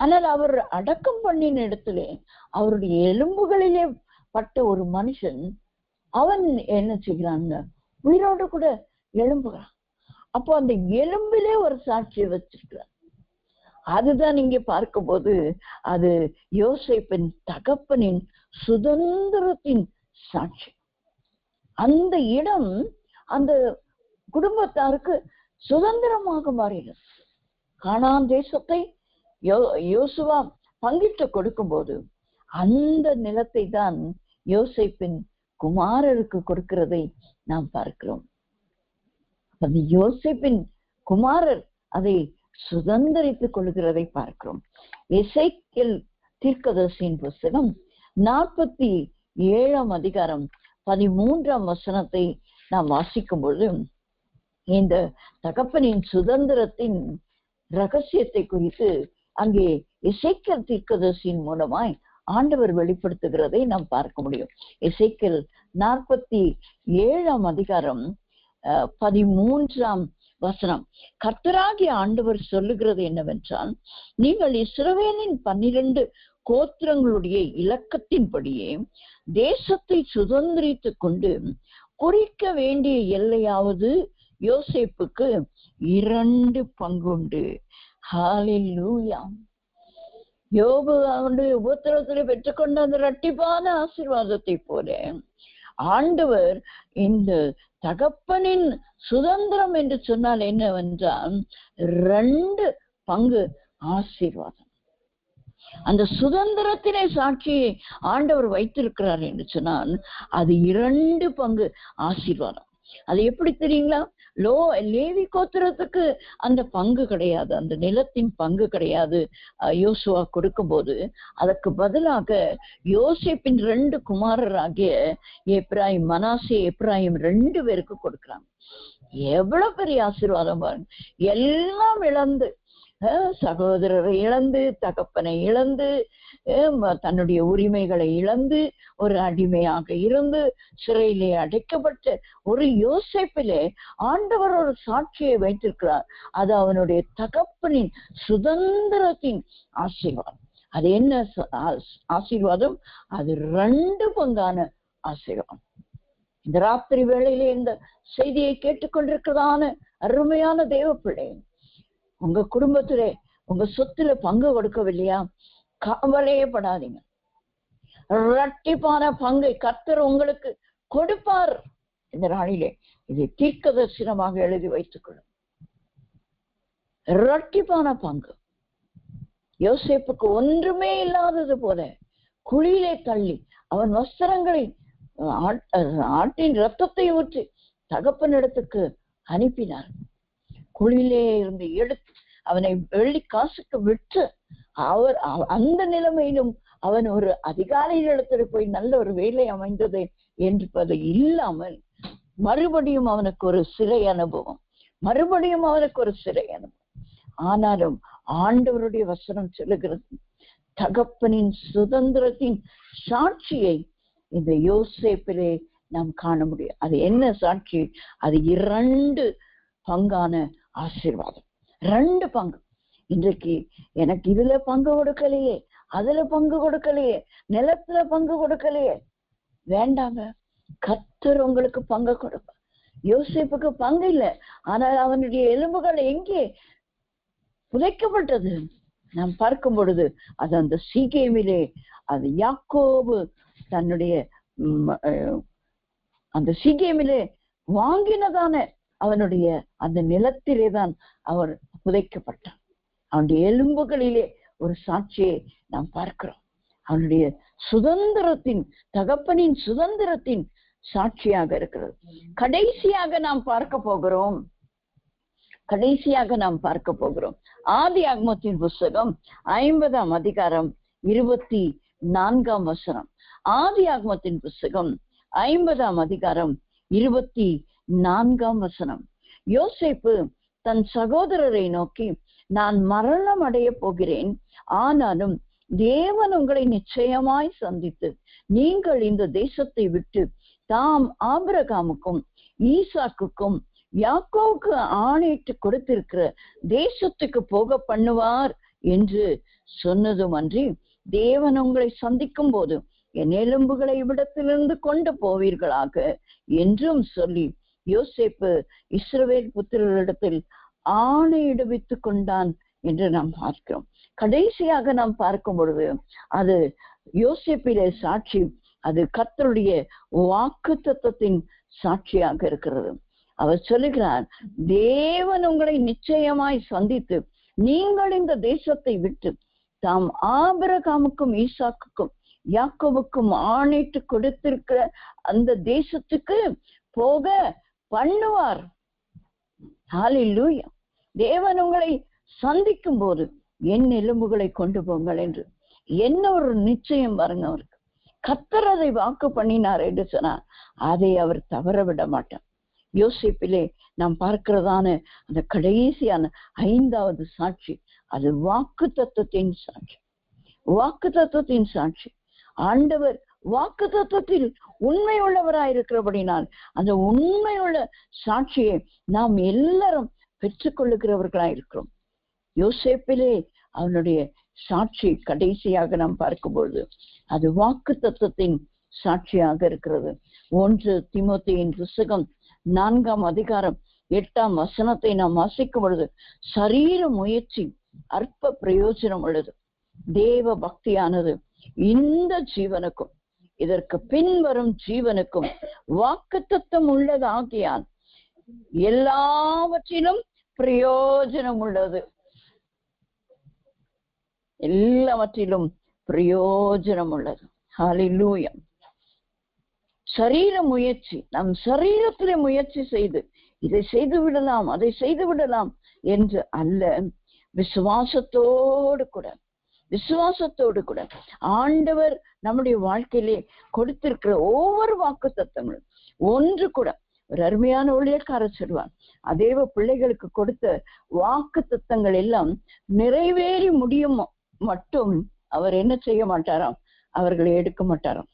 ஆனால் அவர் அடக்கம் பண்ணின இடத்திலே அவருடைய எலும்புகளிலே பட்ட ஒரு மனுஷன் அவன் என்ன செய்கிறான்? உயிரோடு கூட எழும்புகிறான். அப்போ அந்த எலும்பிலே ஒரு சாட்சியை வச்சிருக்கிறார். அதுதான் இங்கே பார்க்கும்போது அது யோசேப்பின் தகப்பனின் சுதந்திரத்தின் சாட்சி. அந்த இடம் அந்த குடும்பத்தாருக்கு சுதந்திரமாக மாறினது. கானான் தேசத்தை யோசுவா பங்கிட்டு கொடுக்கும் போது அந்த நிலத்தை தான் யோசேப்பின் குமாரருக்கு கொடுக்கிறதை நாம் பார்க்கிறோம். அந்த யோசேப்பின் குமாரர் அதை சுதந்திரித்துக் கொள்கிறதை பார்க்கிறோம். எசேக்கியேல் தீர்க்கதரிசியின் புஸ்தகம் 47ஆம் அதிகாரம் 13ஆம் வசனத்தை நாம் வாசிக்கும் பொழுது இந்த தகப்பனின் சுதந்திரத்தின் ரகசியத்தை குறித்து அங்கே எசேக்கியேல் தீர்க்கதரிசியின் மூலமாய் ஆண்டவர் வெளிப்படுத்துகிறதை நாம் பார்க்க முடியும். எசேக்கியேல் 47ஆம் அதிகாரம் 13ஆம் வசனம். கர்த்தராகிய ஆண்டவர் சொல்லுகிறது என்னவென்றால், நீங்கள் இஸ்ரவேலின் 12 கோத்திரங்களுடைய இலக்கத்தின்படியே தேசத்தை சுதந்திரித்துக் கொண்டு குறிக்க வேண்டிய எல்லையாவது யோசேப்புக்கு 2 பங்குண்டு. ஹல்லேலூயா. யோபு அவனுடைய உபத்திரவத்தில் பெற்றுக்கொண்ட அந்த இரட்டிப்பான ஆசீர்வாதத்தை போல ஆண்டவர் இந்த தகப்பனின் சுதந்திரம் என்று சொன்னால் என்னவென்றால் 2 பங்கு ஆசீர்வாதம். அந்த சுதந்திரத்திலே சாட்சியை ஆண்டவர் வைத்திருக்கிறார் என்று சொன்னால் அது 2 பங்கு ஆசீர்வாதம். அது எப்படி தெரியுங்களா? லேவி கோத்திரத்துக்கு அந்த பங்கு கிடையாது, அந்த நிலத்தின் பங்கு கிடையாது. யோசுவா கொடுக்கும் போது அதற்கு பதிலாக யோசேப்பின் 2 குமாரராகிய எப்ராயிம், மனாசே எப்ராயிம் 2 பேருக்கு கொடுக்கிறாங்க. எவ்வளவு பெரிய ஆசீர்வாதம் பாருங்க. எல்லாம் இழந்து, சகோதரரை இழந்து, தகப்பனை இழந்து, தன்னுடைய உரிமைகளை இழந்து ஒரு அடிமையாக இருந்து சிறையிலே அடைக்கப்பட்ட ஒரு யோசேப்பிலே ஆண்டவர் ஒரு சாட்சியை வைத்திருக்கிறார். அது அவனுடைய தகப்பனின் சுதந்திரத்தின் ஆசீர்வாதம். அது என்ன ஆசீர்வாதம்? அது 2 பங்கான ஆசீர்வாதம். இந்த ராத்திரி வேளையிலே இந்த செய்தியை கேட்டுக்கொண்டிருக்கிறதான அருமையான தேவ பிள்ளை, உங்க குடும்பத்திலே உங்க சொத்துல பங்கு கொடுக்கவில்லையா? கவலையே படாதீங்க. இரட்டிப்பான பங்கை கர்த்தர் உங்களுக்கு கொடுப்பார். இந்த நாளிலே இதை தீர்க்க தரிசனமாக எழுதி வைத்துக் கொள்ளும். இரட்டிப்பான பங்கு. யோசேப்புக்கு ஒன்றுமே இல்லாதது போல குழியிலே தள்ளி அவன் வஸ்திரங்களை ஆட்டின் ரத்தத்தை ஊற்றி தகப்பனிடத்துக்கு அனுப்பினார். குழியிலே இருந்து எடுத்து அவனை வெள்ளி காசுக்கு விற்று அவர் அந்த நிலைமையிலும் அவன் ஒரு அதிகாரியின் இடத்துல போய் நல்ல ஒரு வேலை அமைந்தது என்பது இல்லாமல் மறுபடியும் அவனுக்கு ஒரு சிறை அனுபவம், மறுபடியும் அவனுக்கு ஒரு சிறை அனுபவம். ஆனாலும் ஆண்டவருடைய வசனம் சொல்லுகிறது, தகப்பனின் சுதந்திரத்தின் சாட்சியை இந்த யோசேப்பிலே நாம் காண முடியும். அது என்ன சாட்சி? அது 2 பங்கான ஆசீர்வாதம். 2 பங்கு. இன்றைக்கு எனக்கு இதுல பங்கு கொடுக்கலையே, அதுல பங்கு கொடுக்கலையே, நிலத்துல பங்கு கொடுக்கலையே, வேண்டாங்க. கர்த்தர் உங்களுக்கு பங்கு கொடுப்பார். யோசேப்புக்கு பங்கு இல்லை, ஆனால் அவனுடைய எலும்புகள் எங்கே புதைக்கப்பட்டது நாம் பார்க்கும் பொழுது அது அந்த சீகேமிலே, அது யாக்கோபு தன்னுடைய அந்த சீகேமிலே வாங்கினதான அவனுடைய அந்த நிலத்திலே தான் அவர் புதைக்கப்பட்டான். அவனுடைய எலும்புகளிலே ஒரு சாட்சியை நாம் பார்க்கிறோம். அவனுடைய சுதந்திரத்தின், தகப்பனின் சுதந்திரத்தின் சாட்சியாக இருக்கிறது. கடைசியாக நாம் பார்க்க போகிறோம் ஆதியாகமத்தின் புஸ்தகம் 50ஆம் அதிகாரம் 24ஆம் வசனம். ஆதியாகமத்தின் புஸ்தகம் 50ஆம் அதிகாரம் 24ஆம் வசனம். யோசேப்பு தன் சகோதரரை நோக்கி, நான் மரணம் அடைய போகிறேன், ஆனாலும் தேவன் உங்களை நிச்சயமாய் சந்தித்து நீங்கள் இந்த தேசத்தை விட்டு தாம் ஆபிரகாமுக்கும் ஈசாக்குக்கும் யாக்கோவுக்கு ஆணையிட்டு கொடுத்திருக்கிற தேசத்துக்கு போக பண்ணுவார் என்று சொன்னதும் அன்றி, தேவன் உங்களை சந்திக்கும் போது என் எலும்புகளை இவ்விடத்திலிருந்து கொண்டு போவீர்களாக என்றும் சொல்லி யோசேப்பு இஸ்ரவேல் புத்திரரிடத்தில் ஆணையிடுவித்துக் கொண்டான் என்று நாம் பார்க்கிறோம். கடைசியாக நாம் பார்க்கும் பொழுது அது யோசேப்பிலே சாட்சி, அது கர்த்தருடைய வாக்குத்தத்தத்தின் சாட்சியாக இருக்கிறது. அவர் சொல்லுகிறார், தேவன் உங்களை நிச்சயமாய் சந்தித்து நீங்கள் இந்த தேசத்தை விட்டு தாம் ஆபிரகாமுக்கும் ஈசாக்குக்கும் யாக்கோபுக்கும் ஆணையிட்டு கொடுத்திருக்கிற அந்த தேசத்துக்கு போக பண்ணுவார். ஹல்லேலூயா. தேவன் உங்களை சந்திக்கும் போது என் எலும்புகளை கொண்டு போங்கள் என்று என்ன ஒரு நிச்சயம் பாருங்க. அவருக்கு கர்த்தர் அதை வாக்கு பண்ணினார் என்று சொன்னார், அதை அவர் தவற விட மாட்டார். யோசேப்பிலே நாம் பார்க்கிறதான அந்த கடைசியான 5வது சாட்சி, அது வாக்கு தத்துவத்தின் சாட்சி. வாக்கு தத்துவத்தின் சாட்சி. ஆண்டவர் வாக்கு தத்துவத்தில் உண்மை உள்ளவராயிருக்கிறபடினால் அந்த உண்மையுள்ள சாட்சியை நாம் எல்லாரும் பெற்றுக்கொள்ளுகிறவர்களாயிருக்கிறோம். யோசேப்பிலே அவனுடைய சாட்சி கடைசியாக நாம் பார்க்கும்பொழுது அது வாக்கு தத்துவத்தின் சாட்சியாக இருக்கிறது. 1 தீமோத்தேயின் புஸ்தகம் 4ஆம் அதிகாரம் 8ஆம் வசனத்தை நாம் வாசிக்கும் பொழுது, சரீர முயற்சி அற்ப பிரயோஜனம் உள்ளது, தேவ பக்தியானது இந்த ஜீவனுக்கும் இதற்கு பின்வரும் ஜீவனுக்கும் வாக்குத்தத்தம் உள்ளதாகியால் எல்லாவற்றிலும் பிரயோஜனம் உள்ளது. எல்லாவற்றிலும் பிரயோஜனம் உள்ளது. ஹல்லேலூயா. சரீர முயற்சி, நம் சரீரத்திலே முயற்சி செய்து இதை செய்து விடலாம் அதை செய்து விடலாம் என்று அல்ல, விசுவாசத்தோடு கூட ஆண்டவர் நம்முடைய வாழ்க்கையிலே கொடுத்திருக்கிற ஒவ்வொரு வாக்கு தத்தங்களும் ஒன்று கூட, ஒரு அருமையான ஊழியக்காரர் சொல்வார், அதேவ பிள்ளைகளுக்கு கொடுத்த வாக்கு தத்தங்கள் எல்லாம் நிறைவேறி முடியும் மட்டும் அவர் என்ன செய்ய மாட்டாராம்? அவர்களை எடுக்க மாட்டாராம்.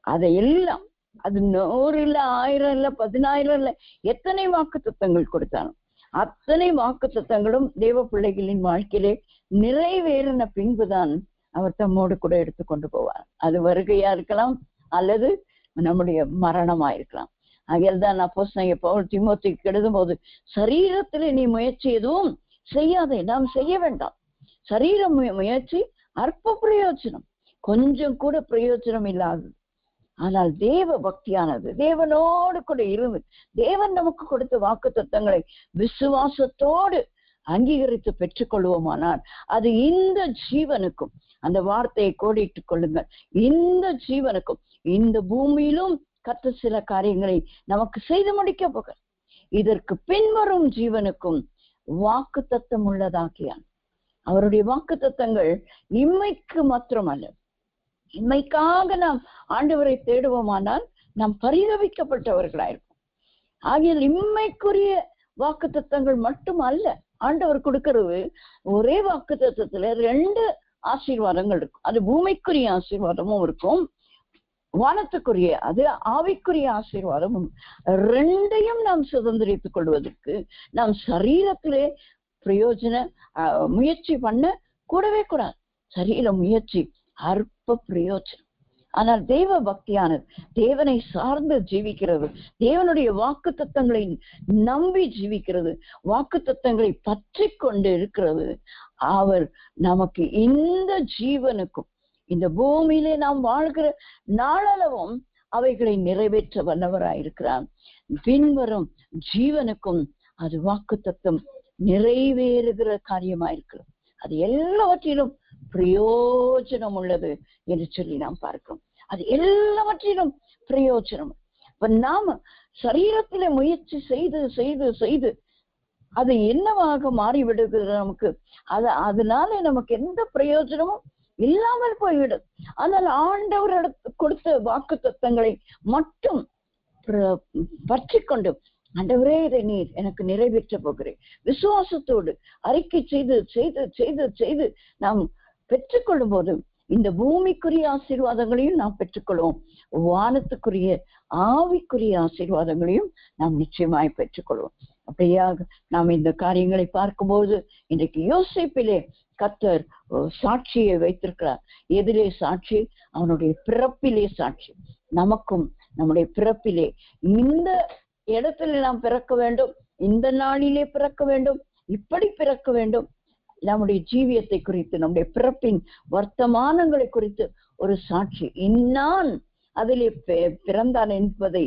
அதையெல்லாம், அது 100 இல்ல, 1000 இல்ல, 10,000 இல்ல, எத்தனை வாக்கு தத்தங்கள் கொடுத்தாலும் அத்தனை வாக்கு தத்தங்களும் தேவ பிள்ளைகளின் வாழ்க்கையிலே நிறைவேறின பின்புதான் அவர் தம்மோடு கூட எடுத்துக்கொண்டு போவார். அது வருகையா இருக்கலாம், அல்லது நம்முடைய மரணமா இருக்கலாம். ஆகையால்தான் அப்போஸ்தலனாகிய பவுல் தீமோத்தேயுக்கு எழுதும் போது, சரீரத்திலே நீ முயற்சி எதுவும் செய்யாதே, நாம் செய்ய வேண்டாம். சரீர முயற்சி அற்ப பிரயோஜனம், கொஞ்சம் கூட பிரயோஜனம் இல்லாதது. ஆனால் தேவ பக்தியானது, தேவனோடு கூட இருந்து தேவன் நமக்கு கொடுத்த வாக்கு தத்தங்களை விசுவாசத்தோடு அங்கீகரித்து பெற்றுக்கொள்வோமானால் அது இந்த ஜீவனுக்கும், அந்த வார்த்தையை கோடிட்டுக் கொள்ளுங்கள், இந்த ஜீவனுக்கும் இந்த பூமியிலும் கர்த்தர் சில காரியங்களை நமக்கு செய்து முடிக்க போக, இதற்கு பின்வரும் ஜீவனுக்கும் வாக்கு தத்தம் உள்ளதாக்கியான். அவருடைய வாக்கு தத்தங்கள் இம்மைக்கு மாத்திரமல்ல, இம்மைக்காக நாம் ஆண்டவரை தேடுவோமானால் நாம் பரிதவிக்கப்பட்டவர்களாயிருப்போம். ஆகிய இம்மைக்குரிய வாக்கு தத்தங்கள் மட்டும் அல்ல, ஆண்டவர் கொடுக்கிறது ஒரே வாக்கு தத்தத்துல 2 ஆசீர்வாதங்கள் இருக்கும். அது பூமிக்குரிய ஆசீர்வாதமும் இருக்கும், வானத்துக்குரிய, அது ஆவிக்குரிய ஆசீர்வாதமும். 2ஐயும் நாம் சுதந்திரித்துக் கொள்வதற்கு நாம் சரீரத்திலே பிரயோஜன முயற்சி பண்ண கூடவே கூடாது. சரீர முயற்சி அற்ப பிரயோஜனம். ஆனால் தேவ பக்தியானது தேவனை சார்ந்து ஜீவிக்கிறது, தேவனுடைய வாக்கு தத்தங்களை நம்பி ஜீவிக்கிறது, வாக்கு தத்தங்களை பற்றி கொண்டு இருக்கிறது. அவர் நமக்கு இந்த ஜீவனுக்கும் இந்த பூமியிலே நாம் வாழ்கிற நாளளவும் அவைகளை நிறைவேற்ற வல்லவராயிருக்கிறார். பின்வரும் ஜீவனுக்கும் அது வாக்கு தத்தம் நிறைவேறுகிற காரியமாயிருக்கிறது. அது எல்லாவற்றிலும் பிரயோஜனம் உள்ளது என்று சொல்லி நாம் பார்க்கிறோம். அது எல்லாவற்றிலும் பிரயோஜனம். இப்ப நாம சரீரத்தில முயற்சி செய்து செய்து செய்து அது என்னவாக மாறிவிடுகிறது நமக்கு, அதனால நமக்கு எந்த பிரயோஜனமும் இல்லாமல் போய்விடும். ஆனால் ஆண்டவர் கொடுத்த வாக்கு தத்தங்களை மட்டும் பற்றி கொண்டு, ஆண்டவரே இதை நீர் எனக்கு நிறைவேற்ற போகிறேன் விசுவாசத்தோடு அறிக்கை செய்து செய்து செய்து செய்து நாம் பெற்றுக்கொள்ளும் போது இந்த பூமிக்குரிய ஆசீர்வாதங்களையும் நாம் பெற்றுக்கொள்வோம், வானத்துக்குரிய ஆவிக்குரிய ஆசீர்வாதங்களையும் நாம் நிச்சயமாய் பெற்றுக்கொள்வோம். அப்படியாக நாம் இந்த காரியங்களை பார்க்கும்போது இன்றைக்கு யோசேப்பிலே கர்த்தர் சாட்சியை வைத்திருக்கிறார். எதிலே சாட்சி? அவனுடைய பிறப்பிலே சாட்சி. நமக்கும் நம்முடைய பிறப்பிலே இந்த இடத்துல நாம் பிறக்க வேண்டும், இந்த நாளிலே பிறக்க வேண்டும், இப்படி பிறக்க வேண்டும், நம்முடைய ஜீவியத்தை குறித்து, நம்முடைய பிறப்பின் வர்த்தமானங்களை குறித்து ஒரு சாட்சி. இன்னான் அதிலே பிறந்தான் என்பதை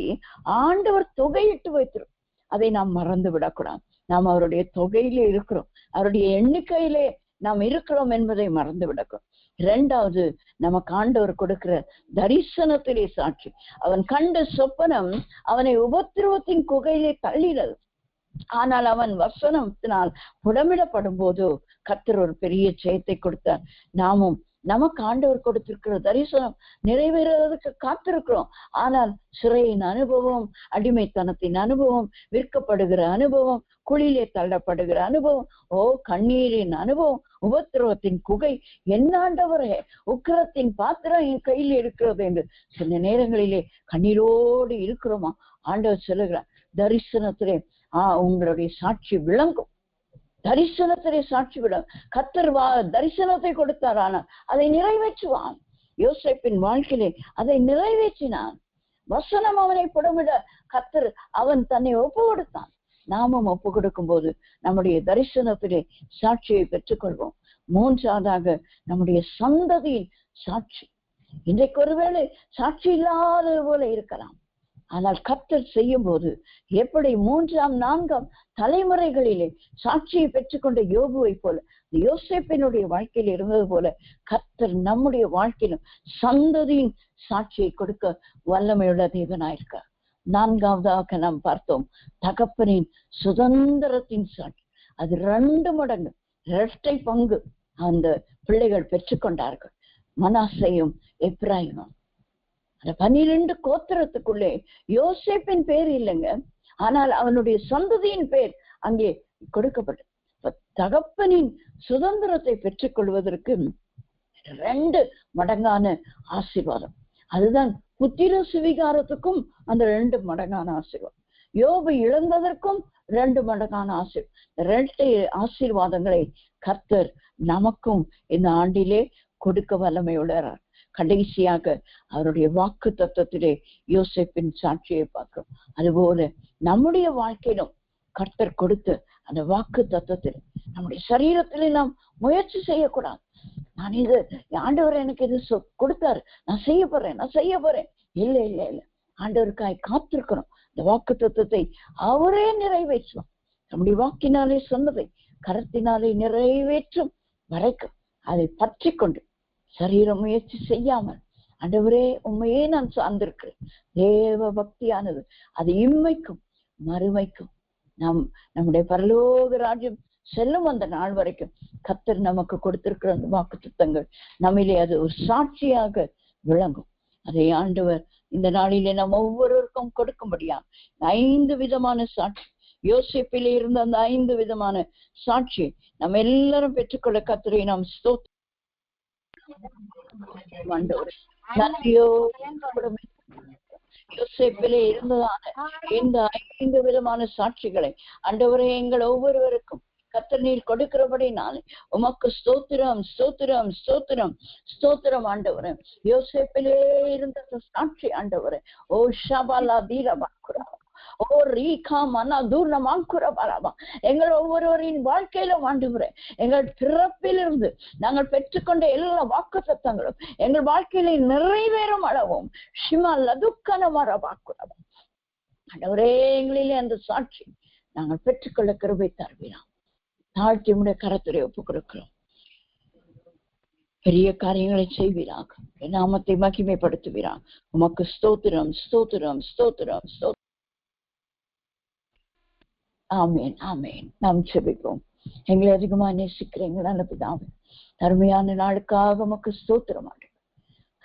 ஆண்டவர் தொகையிட்டு வைத்திரும். அதை நாம் மறந்து விடக்கூடாது. நாம் அவருடைய தொகையிலே இருக்கிறோம், அவருடைய எண்ணிக்கையிலே நாம் இருக்கிறோம் என்பதை மறந்து விடக்கூடாது. 2வது, நமக்கு ஆண்டவர் கொடுக்கிற தரிசனத்திலே சாட்சி. அவன் கண்ட சொப்பனம் அவனை உபத்திரவத்தின் குகையிலே தள்ளினது. ஆனால் அவன் வசனத்தினால் புடமிடப்படும் போது கர்த்தர் ஒரு பெரிய ஜெயத்தை கொடுத்தார். நாமும் நமக்கு ஆண்டவர் கொடுத்திருக்கிற தரிசனம் நிறைவேறதுக்கு காத்திருக்கிறோம். ஆனால் சிறையின் அனுபவம், அடிமைத்தனத்தின் அனுபவம், விற்கப்படுகிற அனுபவம், குழியிலே தள்ளப்படுகிற அனுபவம், கண்ணீரின் அனுபவம், உபத்திரவத்தின் குகை, என்னாண்டவரே உக்கிரத்தின் பாத்திரம் என் கையில் இருக்கிறது என்று சில நேரங்களிலே கண்ணீரோடு இருக்கிறோமா? ஆண்டவர் சொல்லுகிறார், தரிசனத்திலே உங்களுடைய சாட்சி விளங்கும். தரிசனத்திலே சாட்சி விடும். கர்த்தர் தரிசனத்தை கொடுத்தார், ஆனால் அதை நிறைவேற்றுவான். யோசேப்பின் வாழ்க்கையிலே அதை நிறைவேற்றினான். வசனம் அவனை புடமிட கர்த்தர் அவன் தன்னை ஒப்பு கொடுத்தான். நாமும் ஒப்பு கொடுக்கும் போது நம்முடைய தரிசனத்திலே சாட்சியை பெற்றுக்கொள்வோம். 3வதாக நம்முடைய சந்ததியின் சாட்சி. இன்றைக்கு ஒருவேளை சாட்சி இல்லாதது போல இருக்கலாம், ஆனால் கர்த்தர் செய்யும் போது எப்படி 3ஆம் 4ஆம் தலைமுறைகளிலே சாட்சியை பெற்றுக்கொண்ட யோபுவை போல, யோசேப்பினுடைய வாழ்க்கையில் இருந்தது போல கர்த்தர் நம்முடைய வாழ்க்கையிலும் சந்ததியின் சாட்சியை கொடுக்க வல்லமையுள்ள தேவனாயிருக்கார். 4வதாக நாம் பார்த்தோம் தகப்பனின் சுதந்திரத்தின் சாட்சி. அது 2 மடங்கு 2 பங்கு அந்த பிள்ளைகள் பெற்றுக்கொண்டார்கள். மனாசேயும் எப்ராயிமும். 12 கோத்திரத்துக்குள்ளே யோசேப்பின் பேர் இல்லைங்க, ஆனால் அவனுடைய சந்ததியின் பேர் அங்கே கொடுக்கப்பட்டது. தகப்பனின் சுதந்திரத்தை பெற்றுக் கொள்வதற்கு 2 மடங்கான ஆசீர்வாதம். அதுதான் புத்திர சுவிகாரத்துக்கும் அந்த 2 மடங்கான ஆசீர்வாதம். யோபு இழந்ததற்கும் 2 மடங்கான ஆசீர்வாதம். 2 ஆசீர்வாதங்களை கர்த்தர் நமக்கும் இந்த ஆண்டிலே கொடுக்க வல்லமையுள்ளார். கடைசியாக அவருடைய வாக்கு தத்துவத்திலே யோசேப்பின் சாட்சியை பார்க்கிறோம். அதுபோல நம்முடைய வாழ்க்கையிலும் கர்த்தர் கொடுத்து அந்த வாக்கு தத்துவத்தில் நம்முடைய சரீரத்திலே நாம் முயற்சி செய்யக்கூடாது. நான் இது ஆண்டவர் எனக்கு இது கொடுத்தாரு, நான் செய்ய போறேன். இல்ல இல்ல இல்ல, ஆண்டவருக்காய் காத்திருக்கணும். இந்த வாக்கு தத்துவத்தை அவரே நிறைவேற்றுவோம். நம்முடைய வாக்கினாலே சொன்னதை கரத்தினாலே நிறைவேற்றும் வரைக்கும் அதை பற்றி கொண்டு சரீர முயற்சி செய்யாமல், ஆண்டவரே உண்மையே நான் சார்ந்திருக்கிறேன். தேவ பக்தியானது அது இம்மைக்கும் மறுமைக்கும் நம்முடைய பரலோக ராஜ்யம் செல்லும் அந்த நாள் வரைக்கும் கர்த்தர் நமக்கு கொடுத்திருக்கிற அந்த வாக்கு திட்டங்கள் நம்மிலே அது ஒரு சாட்சியாக விளங்கும். அதை ஆண்டவர் இந்த நாளிலே நாம் ஒவ்வொருவருக்கும் கொடுக்கும்படியா 5 விதமான சாட்சி, யோசேப்பிலே இருந்த அந்த 5 விதமான சாட்சி நம்ம எல்லாரும் பெற்றுக்கொள்ள கர்த்தரை நாம் நன்றியோ யோசேப்பிலே இருந்ததான இந்த 5 விதமான சாட்சிகளை ஆண்டவரே எங்கள் ஒவ்வொருவருக்கும் கர்த்தர் நீர் கொடுக்கிறபடினாலே உமக்கு ஸ்தோத்திரம் ஸ்தோத்திரம் ஸ்தோத்திரம் ஸ்தோத்திரம் ஆண்டவரே. யோசேப்பிலே இருந்த சாட்சி ஆண்டவரே, ஓ ஷபாலா தீரபாக்குரா, ஓ ரீகா மனா தூர்ணமாக்குரபாராபா, எங்கள் ஒவ்வொருவரின் வாழ்க்கையிலும் ஆண்டவரே, எங்கள் பிறப்பிலிருந்து நாங்கள் பெற்றுக்கொண்ட எல்லா வாக்கு சத்தங்களும் எங்கள் வாழ்க்கையில நிறைவேறும் அளவும் ஷிமா லதுக்கன மரபாக்குரபா ஆண்டவரே, எங்களிலே அந்த சாட்சி நாங்கள் பெற்றுக்கொள்ள கிருபை தருவீராம். தாழ்த்தி உடைய கரத்துரை ஒப்பு கொடுக்கிறோம். பெரிய காரியங்களை செய்வீராக, நாமத்தை மகிமைப்படுத்துவீராக. உமக்கு ஸ்தோத்திரம் ஸ்தோத்திரம் ஸ்தோத்திரம் ஸ்தோத்திரம். ஆமேன் ஆமேன். நாம் செபிப்போம். எங்களை அதிகமா நேசிக்கிற எங்கள் நல்ல பிதாவே, அருமையான நாளுக்காக உமக்கு ஸ்தோத்திரம்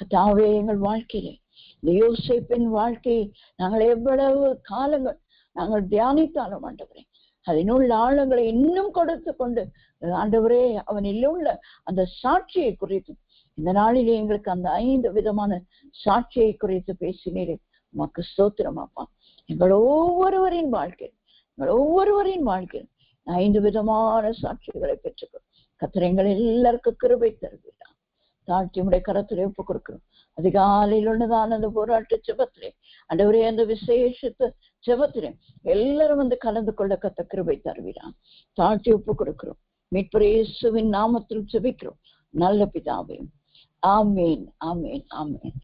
கர்த்தாவே. எங்கள் வாழ்க்கையிலே இந்த யோசேப்பின் வாழ்க்கையை நாங்கள் எவ்வளவு காலங்கள் நாங்கள் தியானித்தாலும் ஆண்டவரே, அதனுள்ள ஆழங்களை இன்னும் கொடுத்து கொண்டு ஆண்டவரே அவனில் உள்ள அந்த சாட்சியை குறித்து இந்த நாளிலே எங்களுக்கு அந்த 5 விதமான சாட்சியை குறித்து பேசினீரே, உமக்கு ஸ்தோத்திரமாப்பா. எங்கள் ஒவ்வொருவரின் வாழ்க்கை 5 விதமான சாட்சிகளை பெற்றுக்கொள் கர்த்தர் எங்கள் எல்லாருக்கும் கிருபை தருவீராக. தாழ்த்தி உடைய கரத்திலே ஒப்பு கொடுக்கிறோம். அதிகாலையில் உள்ளதான அந்த போராட்ட ஜெபத்திலே ஆண்டவரே, அந்த விசேஷத்தை ஜெபத்திலே எல்லாரும் வந்து கலந்து கொள்ள கர்த்தர் கிருபை தருவீராக. தாழ்த்தி ஒப்பு கொடுக்கிறோம். மீட்பர் இயேசுவின் நாமத்தில் ஜெபிக்கிறோம் நல்ல பிதாவே. ஆமேன் ஆமேன் ஆமேன்.